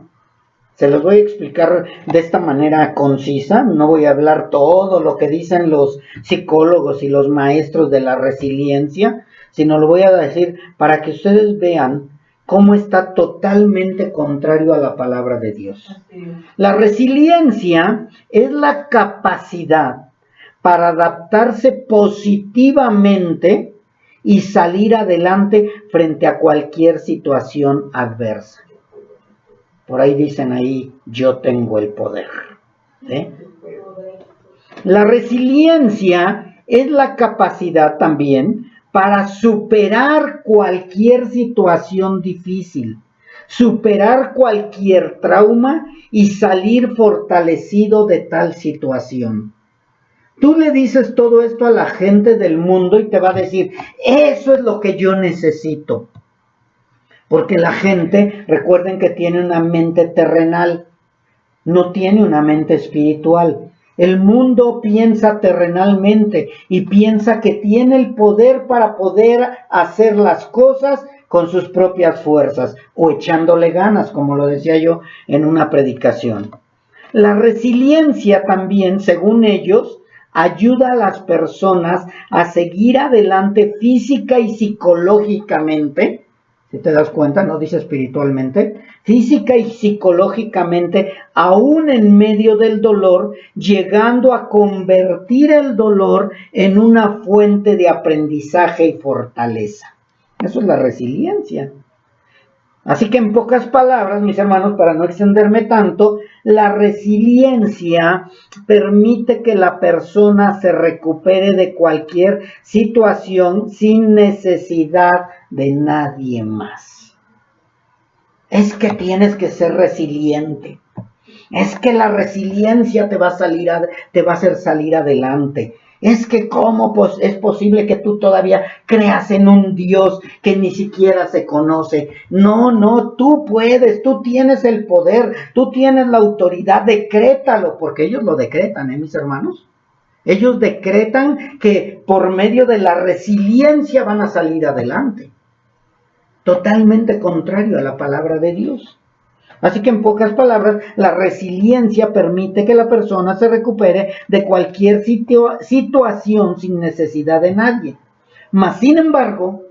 [SPEAKER 1] se los voy a explicar de esta manera concisa, no voy a hablar todo lo que dicen los psicólogos y los maestros de la resiliencia, sino lo voy a decir para que ustedes vean cómo está totalmente contrario a la palabra de Dios. La resiliencia es la capacidad para adaptarse positivamente y salir adelante frente a cualquier situación adversa. Por ahí dicen ahí, yo tengo el poder. ¿Sí? La resiliencia es la capacidad también para superar cualquier situación difícil, superar cualquier trauma y salir fortalecido de tal situación. Tú le dices todo esto a la gente del mundo y te va a decir, eso es lo que yo necesito. Porque la gente, recuerden que tiene una mente terrenal, no tiene una mente espiritual. El mundo piensa terrenalmente y piensa que tiene el poder para poder hacer las cosas con sus propias fuerzas o echándole ganas, como lo decía yo en una predicación. La resiliencia también, según ellos, ayuda a las personas a seguir adelante física y psicológicamente. Si te das cuenta, no dice espiritualmente, física y psicológicamente, aún en medio del dolor, llegando a convertir el dolor en una fuente de aprendizaje y fortaleza. Eso es la resiliencia. Así que en pocas palabras, mis hermanos, para no extenderme tanto, la resiliencia permite que la persona se recupere de cualquier situación sin necesidad de nadie más. Es que tienes que ser resiliente. Es que la resiliencia te va a hacer salir adelante. Es que cómo es posible que tú todavía creas en un Dios que ni siquiera se conoce. No, tú puedes, tú tienes el poder, tú tienes la autoridad, decrétalo, porque ellos lo decretan, mis hermanos. Ellos decretan que por medio de la resiliencia van a salir adelante. Totalmente contrario a la palabra de Dios. Así que en pocas palabras, la resiliencia permite que la persona se recupere de cualquier situación sin necesidad de nadie. Mas, sin embargo,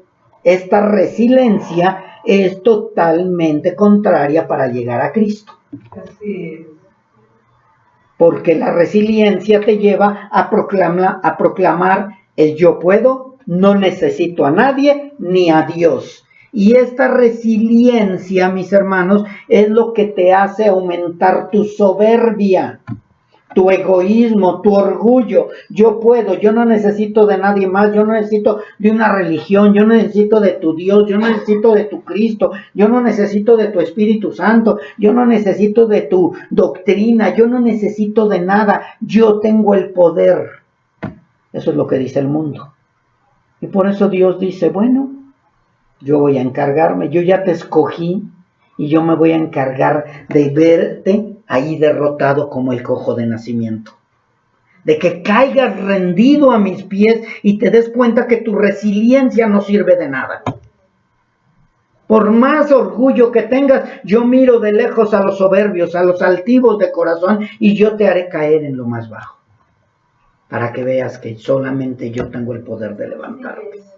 [SPEAKER 1] esta resiliencia es totalmente contraria para llegar a Cristo. Porque la resiliencia te lleva a proclamar el yo puedo, no necesito a nadie ni a Dios. Y esta resiliencia, mis hermanos, es lo que te hace aumentar tu soberbia, tu egoísmo, tu orgullo. Yo puedo, yo no necesito de nadie más, yo no necesito de una religión, yo no necesito de tu Dios, yo no necesito de tu Cristo, yo no necesito de tu Espíritu Santo, yo no necesito de tu doctrina, yo no necesito de nada, yo tengo el poder. Eso es lo que dice el mundo. Y por eso Dios dice, bueno, yo voy a encargarme, yo ya te escogí y yo me voy a encargar de verte ahí derrotado como el cojo de nacimiento. De que caigas rendido a mis pies y te des cuenta que tu resiliencia no sirve de nada. Por más orgullo que tengas, yo miro de lejos a los soberbios, a los altivos de corazón y yo te haré caer en lo más bajo. Para que veas que solamente yo tengo el poder de levantarte.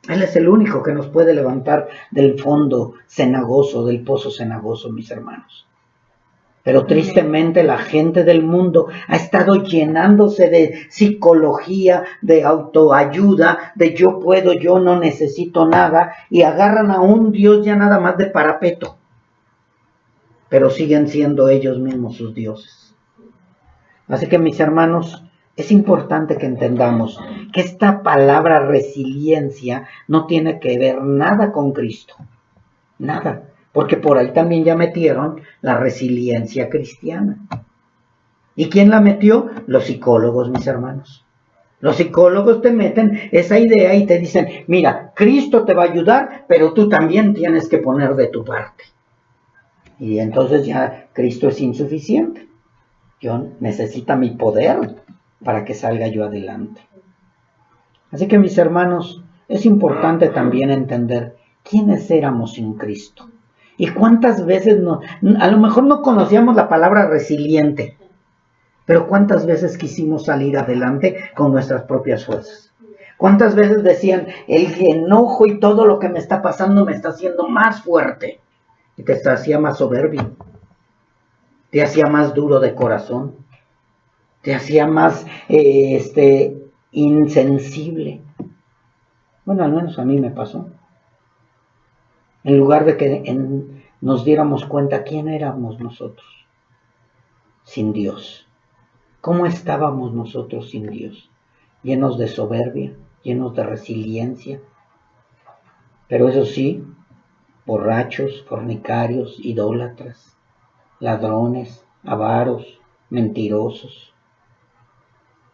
[SPEAKER 1] Él es el único que nos puede levantar del fondo cenagoso, del pozo cenagoso, mis hermanos. Pero tristemente la gente del mundo ha estado llenándose de psicología, de autoayuda, de yo puedo, yo no necesito nada, y agarran a un Dios ya nada más de parapeto. Pero siguen siendo ellos mismos sus dioses. Así que, mis hermanos, es importante que entendamos que esta palabra resiliencia no tiene que ver nada con Cristo. Nada. Porque por ahí también ya metieron la resiliencia cristiana. ¿Y quién la metió? Los psicólogos, mis hermanos. Los psicólogos te meten esa idea y te dicen, mira, Cristo te va a ayudar, pero tú también tienes que poner de tu parte. Y entonces ya Cristo es insuficiente. Yo necesito mi poder para que salga yo adelante. Así que, mis hermanos, es importante también entender ¿quiénes éramos sin Cristo? ¿Y cuántas veces a lo mejor no conocíamos la palabra resiliente, pero cuántas veces quisimos salir adelante con nuestras propias fuerzas? ¿Cuántas veces decían, el enojo y todo lo que me está pasando me está haciendo más fuerte? Y te hacía más soberbio, te hacía más duro de corazón, te hacía más insensible. Bueno, al menos a mí me pasó. En lugar de que nos diéramos cuenta quién éramos nosotros sin Dios. ¿Cómo estábamos nosotros sin Dios? Llenos de soberbia, llenos de resiliencia. Pero eso sí, borrachos, fornicarios, idólatras, ladrones, avaros, mentirosos.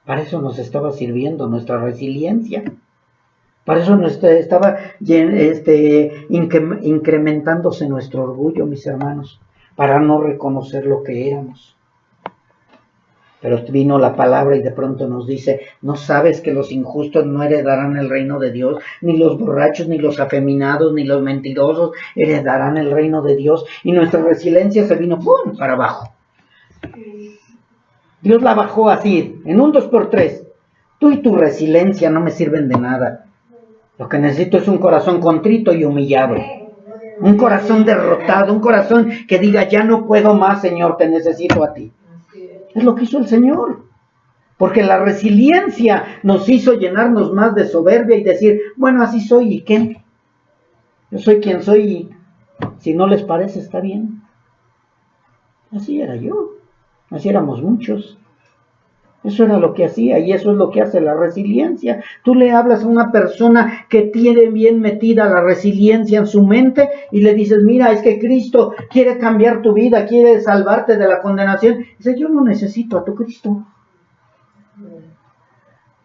[SPEAKER 1] Para eso nos estaba sirviendo nuestra resiliencia. Para eso nos estaba incrementándose nuestro orgullo, mis hermanos, para no reconocer lo que éramos. Pero vino la palabra y de pronto nos dice, ¿no sabes que los injustos no heredarán el reino de Dios? Ni los borrachos, ni los afeminados, ni los mentirosos heredarán el reino de Dios. Y nuestra resiliencia se vino ¡pum! Para abajo. Dios la bajó así, en un 2x3. Tú y tu resiliencia no me sirven de nada. Lo que necesito es un corazón contrito y humillado. Un corazón derrotado, un corazón que diga, ya no puedo más, Señor, te necesito a ti. Es lo que hizo el Señor. Porque la resiliencia nos hizo llenarnos más de soberbia y decir, bueno, así soy, ¿y qué? Yo soy quien soy y si no les parece está bien. Así era yo. Así éramos muchos. Eso era lo que hacía y eso es lo que hace la resiliencia. Tú le hablas a una persona que tiene bien metida la resiliencia en su mente y le dices, mira, es que Cristo quiere cambiar tu vida, quiere salvarte de la condenación. Dice, yo no necesito a tu Cristo.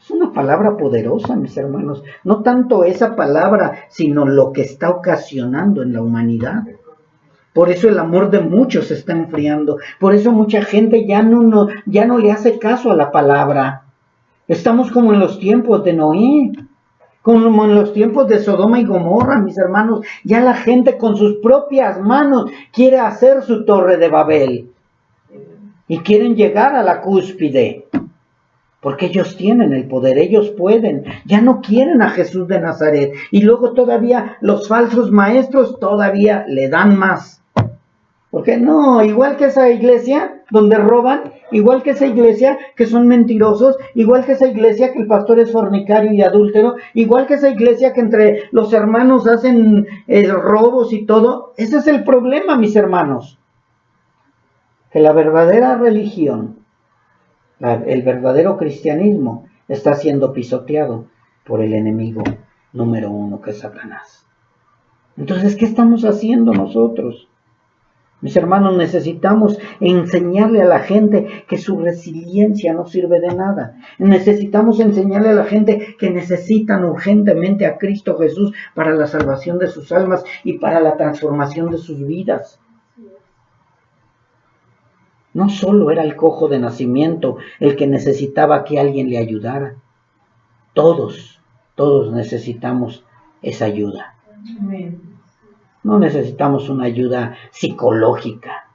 [SPEAKER 1] Es una palabra poderosa, mis hermanos. No tanto esa palabra, sino lo que está ocasionando en la humanidad. Por eso el amor de muchos se está enfriando. Por eso mucha gente ya no le hace caso a la palabra. Estamos como en los tiempos de Noé, como en los tiempos de Sodoma y Gomorra, mis hermanos. Ya la gente con sus propias manos quiere hacer su torre de Babel. Y quieren llegar a la cúspide. Porque ellos tienen el poder, ellos pueden. Ya no quieren a Jesús de Nazaret. Y luego todavía los falsos maestros todavía le dan más. Porque no, igual que esa iglesia donde roban, igual que esa iglesia que son mentirosos, igual que esa iglesia que el pastor es fornicario y adúltero, igual que esa iglesia que entre los hermanos hacen robos y todo. Ese es el problema, mis hermanos. Que la verdadera religión, el verdadero cristianismo está siendo pisoteado por el enemigo número 1, que es Satanás. Entonces, ¿qué estamos haciendo nosotros? Mis hermanos, necesitamos enseñarle a la gente que su resiliencia no sirve de nada. Necesitamos enseñarle a la gente que necesitan urgentemente a Cristo Jesús para la salvación de sus almas y para la transformación de sus vidas. No solo era el cojo de nacimiento el que necesitaba que alguien le ayudara. Todos necesitamos esa ayuda. Amén. No necesitamos una ayuda psicológica,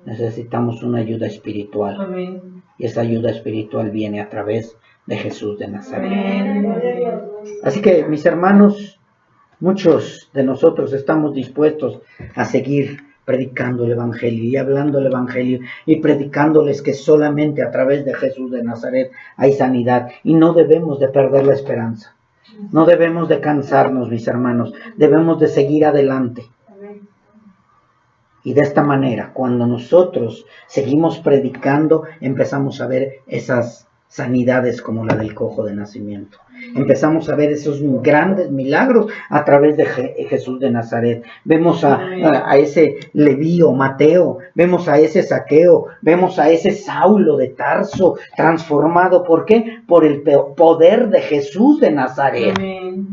[SPEAKER 1] necesitamos una ayuda espiritual. Amén. Y esa ayuda espiritual viene a través de Jesús de Nazaret. Amén. Así que, mis hermanos, muchos de nosotros estamos dispuestos a seguir predicando el Evangelio y hablando el Evangelio y predicándoles que solamente a través de Jesús de Nazaret hay sanidad y no debemos de perder la esperanza. No debemos de cansarnos, mis hermanos. Debemos de seguir adelante. Y de esta manera, cuando nosotros seguimos predicando, empezamos a ver esas sanidades como la del cojo de nacimiento. Empezamos a ver esos grandes milagros a través de Jesús de Nazaret. Vemos a ese Leví o Mateo, vemos a ese Zaqueo, vemos a ese Saulo de Tarso transformado. ¿Por qué? Por el poder de Jesús de Nazaret. Amén.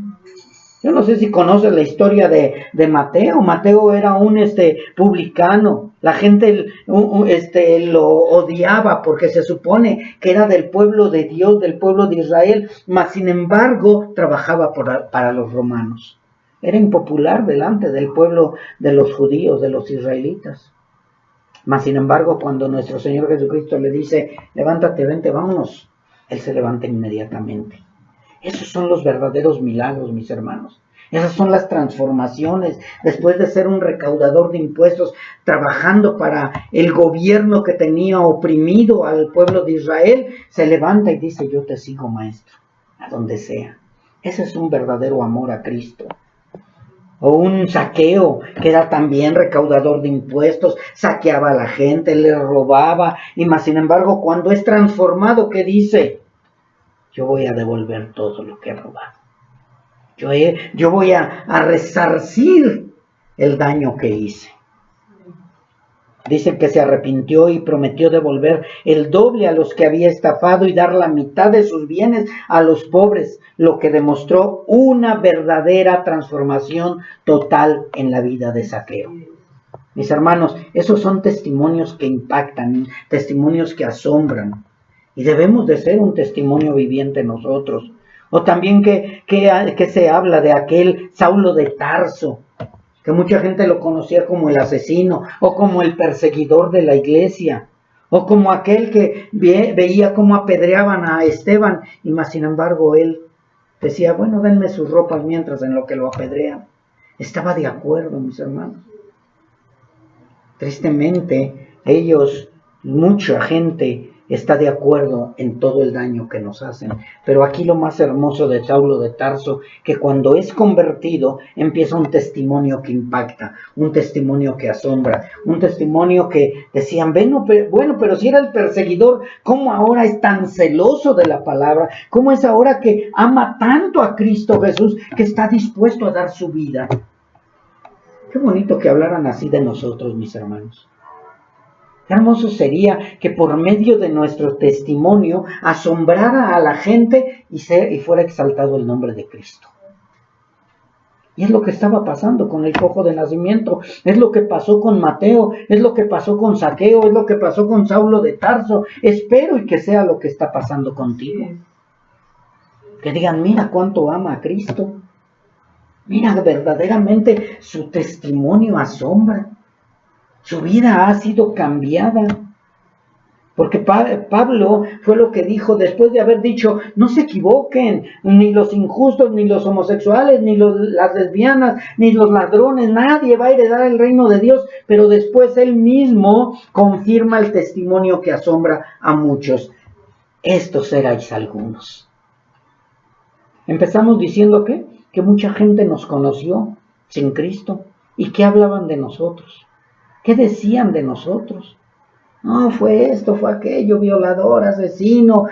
[SPEAKER 1] Yo no sé si conoces la historia de Mateo. Mateo era un publicano. La gente lo odiaba porque se supone que era del pueblo de Dios, del pueblo de Israel, mas sin embargo trabajaba para los romanos. Era impopular delante del pueblo de los judíos, de los israelitas. Mas sin embargo, cuando nuestro Señor Jesucristo le dice, levántate, vente, vámonos, Él se levanta inmediatamente. Esos son los verdaderos milagros, mis hermanos. Esas son las transformaciones. Después de ser un recaudador de impuestos, trabajando para el gobierno que tenía oprimido al pueblo de Israel, se levanta y dice, yo te sigo, maestro, a donde sea. Ese es un verdadero amor a Cristo. O un Zaqueo, que era también recaudador de impuestos, saqueaba a la gente, le robaba, y más sin embargo, cuando es transformado, ¿qué dice? Yo voy a devolver todo lo que he robado. Yo voy a resarcir el daño que hice. Dice que se arrepintió y prometió devolver el doble a los que había estafado y dar la mitad de sus bienes a los pobres, lo que demostró una verdadera transformación total en la vida de Zaqueo. Mis hermanos, esos son testimonios que impactan, testimonios que asombran, y debemos de ser un testimonio viviente nosotros. O también que se habla de aquel Saulo de Tarso, que mucha gente lo conocía como el asesino, o como el perseguidor de la iglesia, o como aquel que veía cómo apedreaban a Esteban, y más sin embargo él decía, bueno, denme sus ropas mientras en lo que lo apedrean. Estaba de acuerdo, mis hermanos. Tristemente, mucha gente está de acuerdo en todo el daño que nos hacen. Pero aquí lo más hermoso de Saulo de Tarso, que cuando es convertido, empieza un testimonio que impacta, un testimonio que asombra, un testimonio que decían, bueno, pero si era el perseguidor, ¿cómo ahora es tan celoso de la palabra? ¿Cómo es ahora que ama tanto a Cristo Jesús, que está dispuesto a dar su vida? Qué bonito que hablaran así de nosotros, mis hermanos. Qué hermoso sería que por medio de nuestro testimonio asombrara a la gente y fuera exaltado el nombre de Cristo. Y es lo que estaba pasando con el cojo de nacimiento, es lo que pasó con Mateo, es lo que pasó con Zaqueo, es lo que pasó con Saulo de Tarso. Espero y que sea lo que está pasando contigo. Que digan, mira cuánto ama a Cristo. Mira, verdaderamente su testimonio asombra. Su vida ha sido cambiada. Porque Pablo fue lo que dijo después de haber dicho, no se equivoquen, ni los injustos, ni los homosexuales, ni las lesbianas, ni los ladrones, nadie va a heredar el reino de Dios. Pero después él mismo confirma el testimonio que asombra a muchos. Estos erais algunos. Empezamos diciendo que mucha gente nos conoció sin Cristo. ¿Y qué hablaban de nosotros? ¿Qué decían de nosotros? No, fue esto, fue aquello, violador, asesino,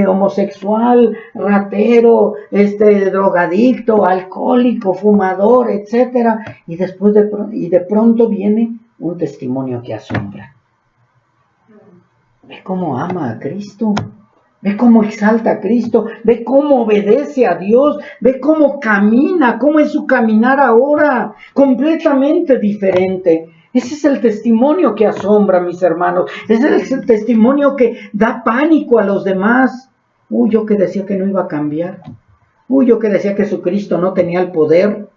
[SPEAKER 1] homosexual, ratero, drogadicto, alcohólico, fumador, etc. Y después de pronto viene un testimonio que asombra. Ve cómo ama a Cristo, ve cómo exalta a Cristo, ve cómo obedece a Dios, ve cómo camina, cómo es su caminar ahora, completamente diferente. Ese es el testimonio que asombra, mis hermanos. Ese es el testimonio que da pánico a los demás. Yo que decía que no iba a cambiar. Yo que decía que su Cristo no tenía el poder.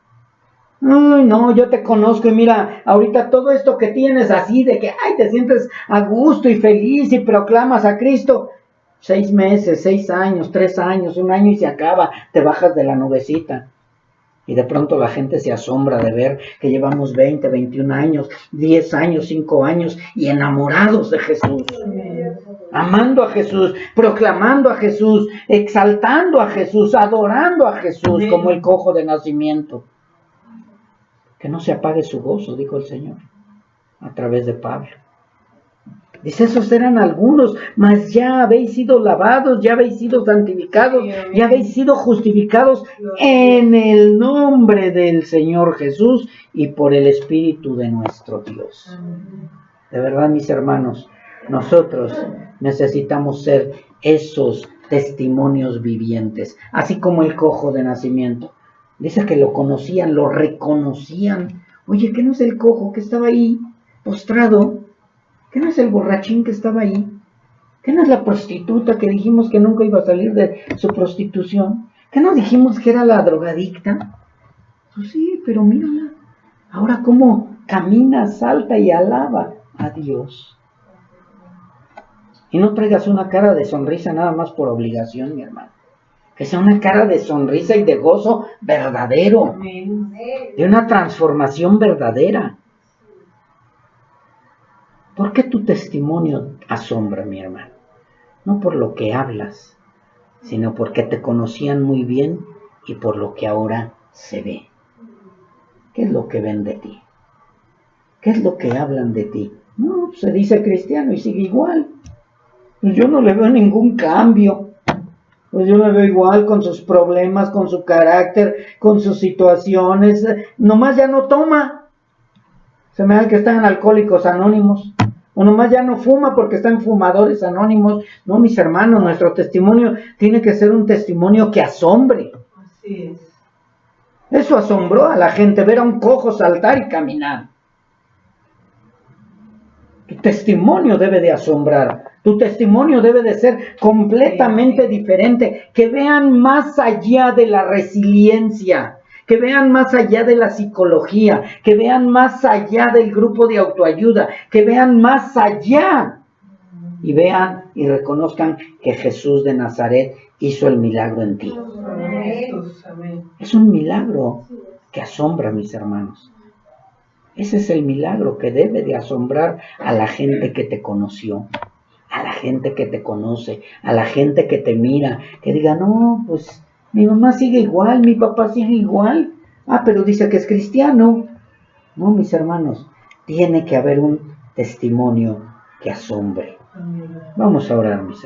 [SPEAKER 1] No, yo te conozco y mira, ahorita todo esto que tienes así de que, te sientes a gusto y feliz y proclamas a Cristo. 6 meses, 6 años, 3 años, 1 año y se acaba. Te bajas de la nubecita. Y de pronto la gente se asombra de ver que llevamos 20, 21 años, 10 años, 5 años y enamorados de Jesús. Amando a Jesús, proclamando a Jesús, exaltando a Jesús, adorando a Jesús como el cojo de nacimiento. Que no se apague su gozo, dijo el Señor, a través de Pablo. Dice, esos eran algunos, mas ya habéis sido lavados, ya habéis sido santificados, ya habéis sido justificados en el nombre del Señor Jesús y por el Espíritu de nuestro Dios. De verdad, mis hermanos, nosotros necesitamos ser esos testimonios vivientes, así como el cojo de nacimiento. Dice que lo conocían, lo reconocían. Oye, ¿qué no es el cojo que estaba ahí postrado? ¿Qué no es el borrachín que estaba ahí? ¿Qué no es la prostituta que dijimos que nunca iba a salir de su prostitución? ¿Qué no dijimos que era la drogadicta? Pues sí, pero mírala. Ahora cómo camina, salta y alaba a Dios. Y no traigas una cara de sonrisa nada más por obligación, mi hermano. Que sea una cara de sonrisa y de gozo verdadero. De una transformación verdadera. ¿Por qué tu testimonio asombra, mi hermano? No por lo que hablas, sino porque te conocían muy bien y por lo que ahora se ve. ¿Qué es lo que ven de ti? ¿Qué es lo que hablan de ti? No, se dice cristiano y sigue igual. Pues yo no le veo ningún cambio. Pues yo le veo igual con sus problemas, con su carácter, con sus situaciones. Nomás ya no toma. Se me da que están en Alcohólicos Anónimos. O nomás ya no fuma porque está en Fumadores Anónimos. No, mis hermanos, nuestro testimonio tiene que ser un testimonio que asombre.
[SPEAKER 2] Así es.
[SPEAKER 1] Eso asombró a la gente, ver a un cojo saltar y caminar. Tu testimonio debe de asombrar. Tu testimonio debe de ser completamente diferente. Que vean más allá de la resiliencia. Que vean más allá de la psicología. Que vean más allá del grupo de autoayuda. Que vean más allá. Y vean y reconozcan que Jesús de Nazaret hizo el milagro en ti. Es un milagro que asombra, mis hermanos. Ese es el milagro que debe de asombrar a la gente que te conoció, a la gente que te conoce, a la gente que te mira, que diga, no, pues mi mamá sigue igual, mi papá sigue igual. Ah, pero dice que es cristiano. No, mis hermanos, tiene que haber un testimonio que asombre. Vamos a orar, mis hermanos.